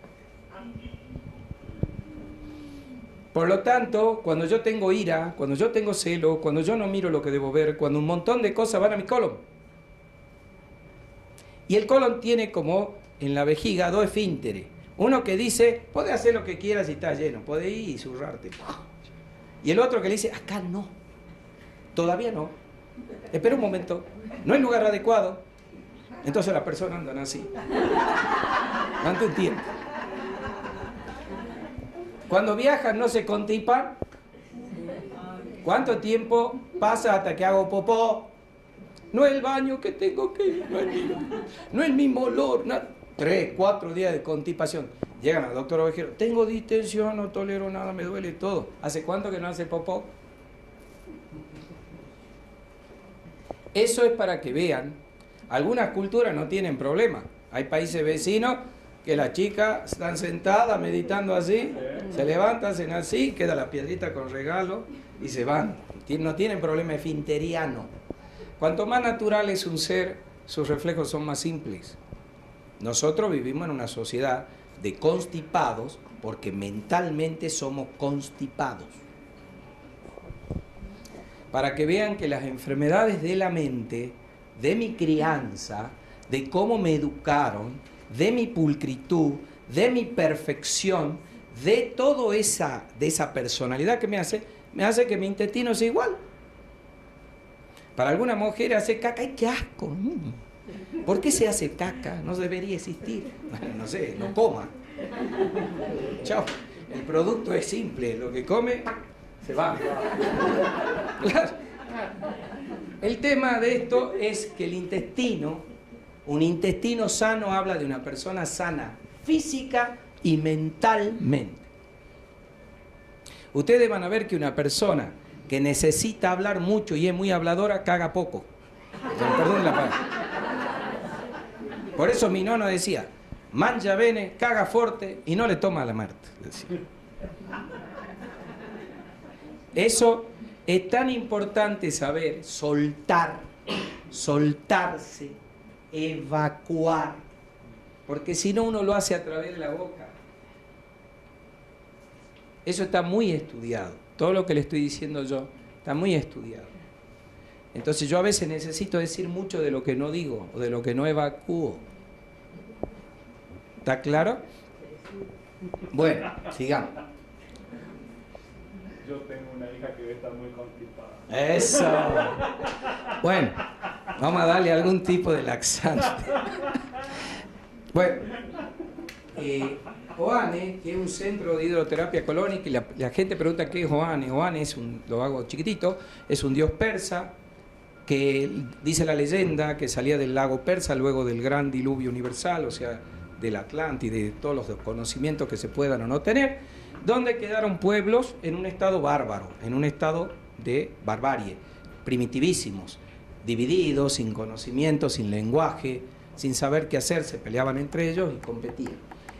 Por lo tanto, cuando yo tengo ira, cuando yo tengo celo, cuando yo no miro lo que debo ver, cuando un montón de cosas van a mi colon. Y el colon tiene como en la vejiga dos esfínteres. Uno que dice, podés hacer lo que quieras si está lleno, podés ir y zurrarte. Y el otro que le dice, acá no, todavía no. Espera un momento, no es lugar adecuado. Entonces las personas andan así. No te entiendo. Cuando viajan no se constipan. ¿Cuánto tiempo pasa hasta que hago popó? No es el baño que tengo que ir, no es el mismo olor, nada. 3, 4 días de constipación. Llegan al doctor ovejero, tengo distensión, no tolero nada, me duele todo. ¿Hace cuánto que no hace popó? Eso es para que vean, algunas culturas no tienen problema. Hay países vecinos que las chicas están sentadas meditando así, se levantan, hacen así, queda la piedrita con regalo y se van. No tienen problema esfinteriano. Cuanto más natural es un ser, sus reflejos son más simples. Nosotros vivimos en una sociedad de constipados porque mentalmente somos constipados. Para que vean que las enfermedades de la mente, de mi crianza, de cómo me educaron, de mi pulcritud, de mi perfección, de toda esa personalidad que me hace que mi intestino sea igual. Para algunas mujeres hacer caca, ¡ay, qué asco! ¿Por qué se hace caca? No debería existir. No sé, no coma. Chao. El producto es simple, lo que come se va. Claro. El tema de esto es que el intestino, un intestino sano habla de una persona sana física y mentalmente. Ustedes van a ver que una persona que necesita hablar mucho y es muy habladora, caga poco. Perdón la palabra. Por eso mi nono decía, mangia bene, caga fuerte y no le toma la muerte. Eso es tan importante saber, soltar, soltarse, evacuar, porque si no uno lo hace a través de la boca. Eso está muy estudiado. Todo lo que le estoy diciendo yo está muy estudiado. Entonces yo a veces necesito decir mucho de lo que no digo o de lo que no evacúo. ¿Está claro? Bueno, sigamos. Yo tengo una hija que debe estar muy constipada. Eso. Bueno, vamos a darle algún tipo de laxante. Bueno, Oane, que es un centro de hidroterapia colónica, y la gente pregunta qué es Oane. Oane es lo hago chiquitito, es un dios persa que dice la leyenda que salía del lago Persa luego del gran diluvio universal, o sea, del Atlántida y de todos los conocimientos que se puedan o no tener, donde quedaron pueblos en un estado bárbaro, en un estado de barbarie, primitivísimos, divididos, sin conocimiento, sin lenguaje, sin saber qué hacer, se peleaban entre ellos y competían.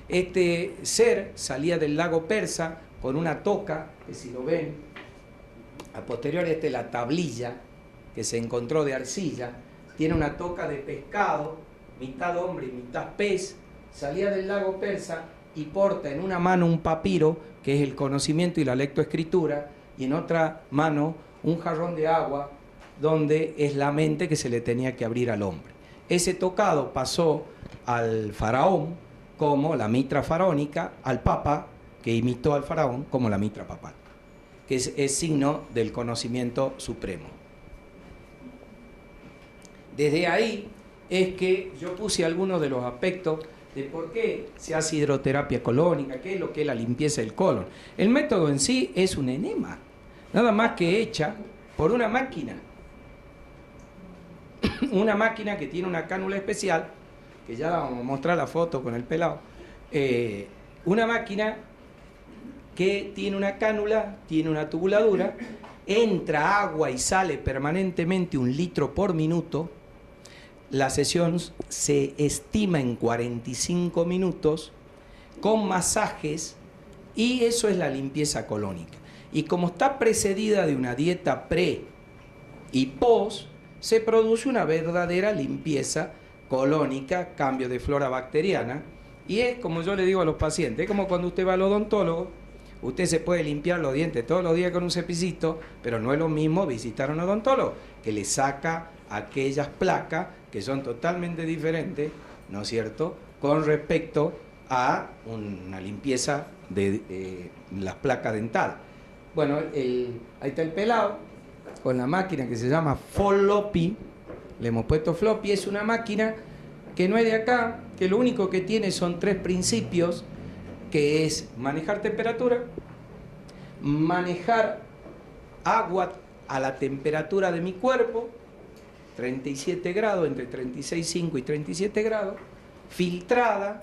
Este ser salía del lago Persa con una toca, que si lo ven, a posteriori la tablilla que se encontró de arcilla, tiene una toca de pescado, mitad hombre y mitad pez, salía del lago Persa y porta en una mano un papiro, que es el conocimiento y la lectoescritura, y en otra mano un jarrón de agua, donde es la mente que se le tenía que abrir al hombre. Ese tocado pasó al faraón como la mitra faraónica, al papa, que imitó al faraón como la mitra papal, que es signo del conocimiento supremo. Desde ahí es que yo puse algunos de los aspectos de por qué se hace hidroterapia colónica, qué es lo que es la limpieza del colon. El método en sí es un enema, nada más que hecha por una máquina. Una máquina que tiene una cánula especial, que ya vamos a mostrar la foto con el pelado. Una máquina que tiene una cánula, tiene una tubuladura, entra agua y sale permanentemente 1 litro por minuto. La sesión se estima en 45 minutos, con masajes, y eso es la limpieza colónica. Y como está precedida de una dieta pre y post, se produce una verdadera limpieza colónica, cambio de flora bacteriana, y es como yo le digo a los pacientes, es como cuando usted va al odontólogo, usted se puede limpiar los dientes todos los días con un cepillito, pero no es lo mismo visitar a un odontólogo, que le saca aquellas placas que son totalmente diferentes, ¿no es cierto?, con respecto a una limpieza de las placas dentales. Bueno, ahí está el pelado, con la máquina que se llama Floppy, le hemos puesto Floppy, es una máquina que no es de acá, que lo único que tiene son 3 principios, que es manejar temperatura, manejar agua a la temperatura de mi cuerpo, 37 grados, entre 36,5 y 37 grados, filtrada,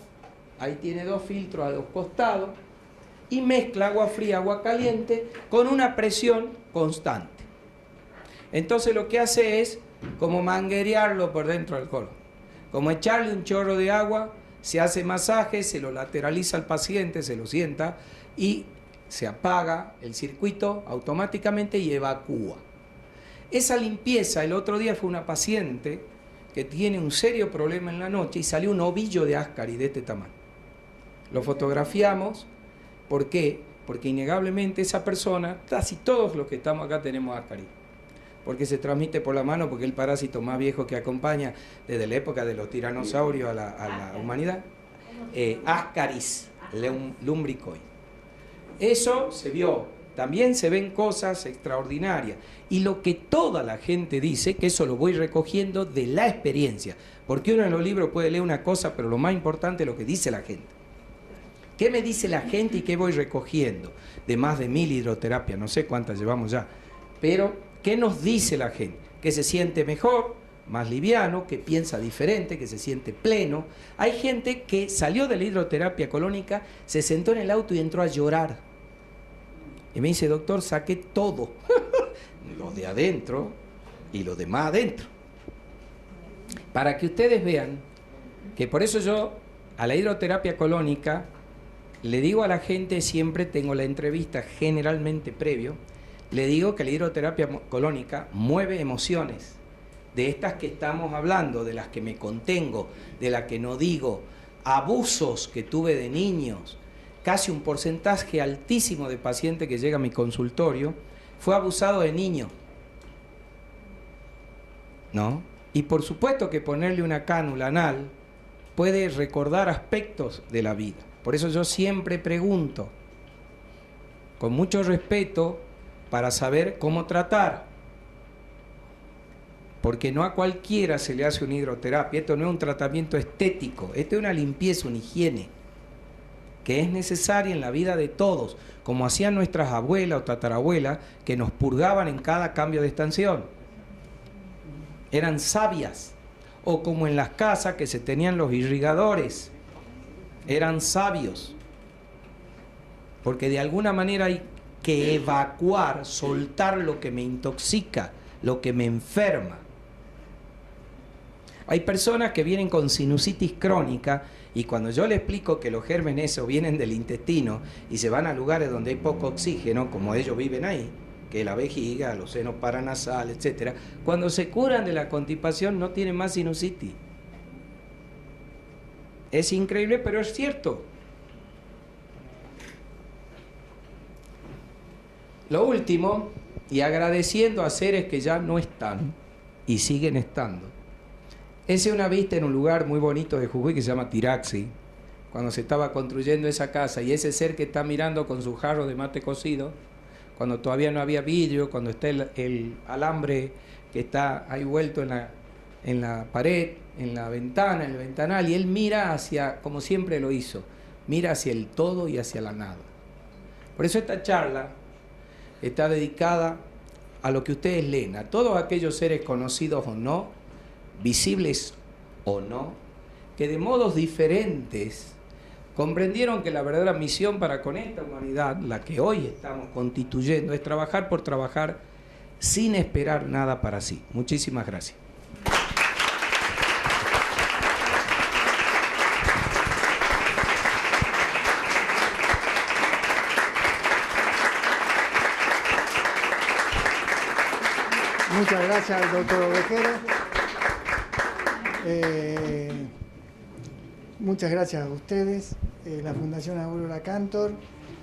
ahí tiene 2 filtros a los costados, y mezcla agua fría, agua caliente, con una presión constante. Entonces lo que hace es como manguerearlo por dentro del colon, como echarle un chorro de agua, se hace masaje, se lo lateraliza al paciente, se lo sienta y se apaga el circuito automáticamente y evacúa. Esa limpieza, el otro día fue una paciente que tiene un serio problema en la noche y salió un ovillo de Ascaris de este tamaño. Lo fotografiamos, ¿por qué? Porque innegablemente esa persona, casi todos los que estamos acá tenemos Ascaris, porque se transmite por la mano, porque es el parásito más viejo que acompaña desde la época de los tiranosaurios a la humanidad. Ascaris lumbricoides. Eso se vio. También se ven cosas extraordinarias. Y lo que toda la gente dice, que eso lo voy recogiendo de la experiencia, porque uno en los libros puede leer una cosa, pero lo más importante es lo que dice la gente. ¿Qué me dice la gente y qué voy recogiendo? De más de 1000 hidroterapias, no sé cuántas llevamos ya, pero ¿qué nos dice la gente? Que se siente mejor, más liviano, que piensa diferente, que se siente pleno. Hay gente que salió de la hidroterapia colónica, se sentó en el auto y entró a llorar. Y me dice, doctor, saqué todo, lo de adentro y lo de más adentro. Para que ustedes vean que por eso yo a la hidroterapia colónica le digo a la gente, siempre tengo la entrevista generalmente previo, le digo que la hidroterapia colónica mueve emociones, de estas que estamos hablando, de las que me contengo, de las que no digo, abusos que tuve de niños. Casi un porcentaje altísimo de pacientes que llega a mi consultorio fue abusado de niño, ¿no? Y por supuesto que ponerle una cánula anal puede recordar aspectos de la vida. Por eso yo siempre pregunto, con mucho respeto, para saber cómo tratar. Porque no a cualquiera se le hace una hidroterapia. Esto no es un tratamiento estético, esto es una limpieza, una higiene, que es necesaria en la vida de todos, como hacían nuestras abuelas o tatarabuelas, que nos purgaban en cada cambio de estación. Eran sabias. O como en las casas que se tenían los irrigadores, eran sabios. Porque de alguna manera hay que evacuar, soltar lo que me intoxica, lo que me enferma. Hay personas que vienen con sinusitis crónica y cuando yo le explico que los gérmenes esos vienen del intestino y se van a lugares donde hay poco oxígeno, como ellos viven ahí, que la vejiga, los senos paranasales, etc., cuando se curan de la constipación no tienen más sinusitis. Es increíble, pero es cierto. Lo último, y agradeciendo a seres que ya no están y siguen estando, es una vista en un lugar muy bonito de Jujuy que se llama Tiraxi, cuando se estaba construyendo esa casa, y ese ser que está mirando con su jarro de mate cocido, cuando todavía no había vidrio, cuando está el alambre que está ahí vuelto en la pared, en la ventana, en el ventanal, y él mira hacia, como siempre lo hizo, mira hacia el todo y hacia la nada. Por eso esta charla está dedicada a lo que ustedes leen, a todos aquellos seres conocidos o no, visibles o no, que de modos diferentes comprendieron que la verdadera misión para con esta humanidad, la que hoy estamos constituyendo, es trabajar por trabajar sin esperar nada para sí. Muchísimas gracias. Muchas gracias al doctor Ovejero. Muchas gracias a ustedes, la Fundación Aurora Cantor.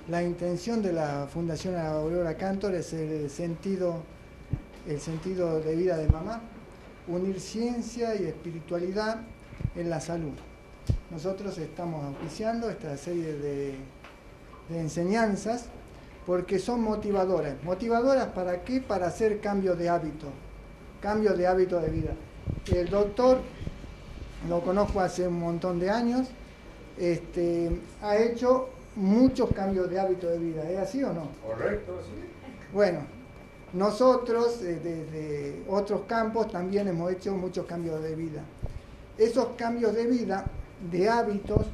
La intención de la Fundación Aurora Cantor es el sentido de vida de mamá, unir ciencia y espiritualidad en la salud. Nosotros estamos auspiciando esta serie de enseñanzas porque son motivadoras. ¿Motivadoras para qué? Para hacer cambios de hábito de vida. El doctor, lo conozco hace un montón de años, ha hecho muchos cambios de hábito de vida. ¿Es así o no? Correcto, sí. Bueno, nosotros desde otros campos también hemos hecho muchos cambios de vida. Esos cambios de vida, de hábitos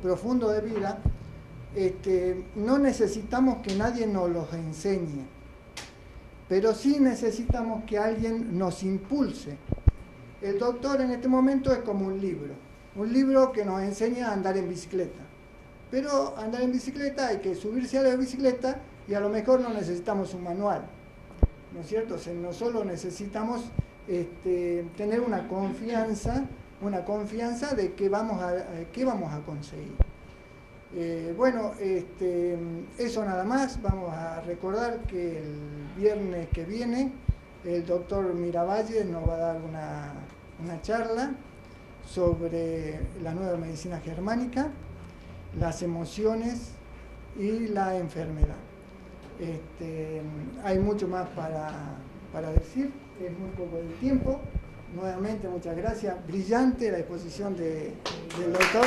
profundos de vida, no necesitamos que nadie nos los enseñe, pero sí necesitamos que alguien nos impulse. El doctor en este momento es como un libro que nos enseña a andar en bicicleta. Pero andar en bicicleta hay que subirse a la bicicleta y a lo mejor no necesitamos un manual, ¿no es cierto? No solo necesitamos tener una confianza de qué vamos a conseguir. Eso nada más. Vamos a recordar que el viernes que viene el doctor Miravalle nos va a dar una charla sobre la nueva medicina germánica, las emociones y la enfermedad. Hay mucho más para decir, es muy poco el tiempo. Nuevamente muchas gracias. Brillante la exposición del doctor,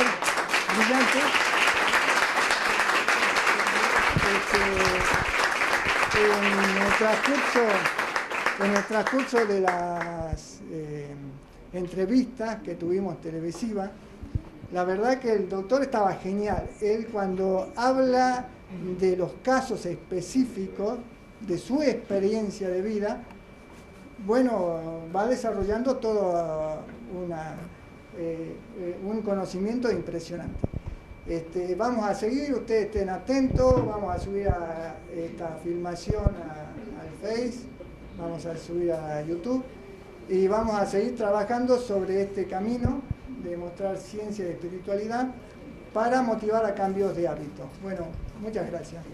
brillante. En el transcurso de las entrevistas que tuvimos televisivas, la verdad que el doctor estaba genial. Él, cuando habla de los casos específicos de su experiencia de vida, bueno, va desarrollando todo un conocimiento impresionante. Vamos a seguir, ustedes estén atentos, vamos a subir esta filmación al Face, vamos a subir a YouTube y vamos a seguir trabajando sobre este camino de mostrar ciencia y espiritualidad para motivar a cambios de hábitos. Bueno, muchas gracias.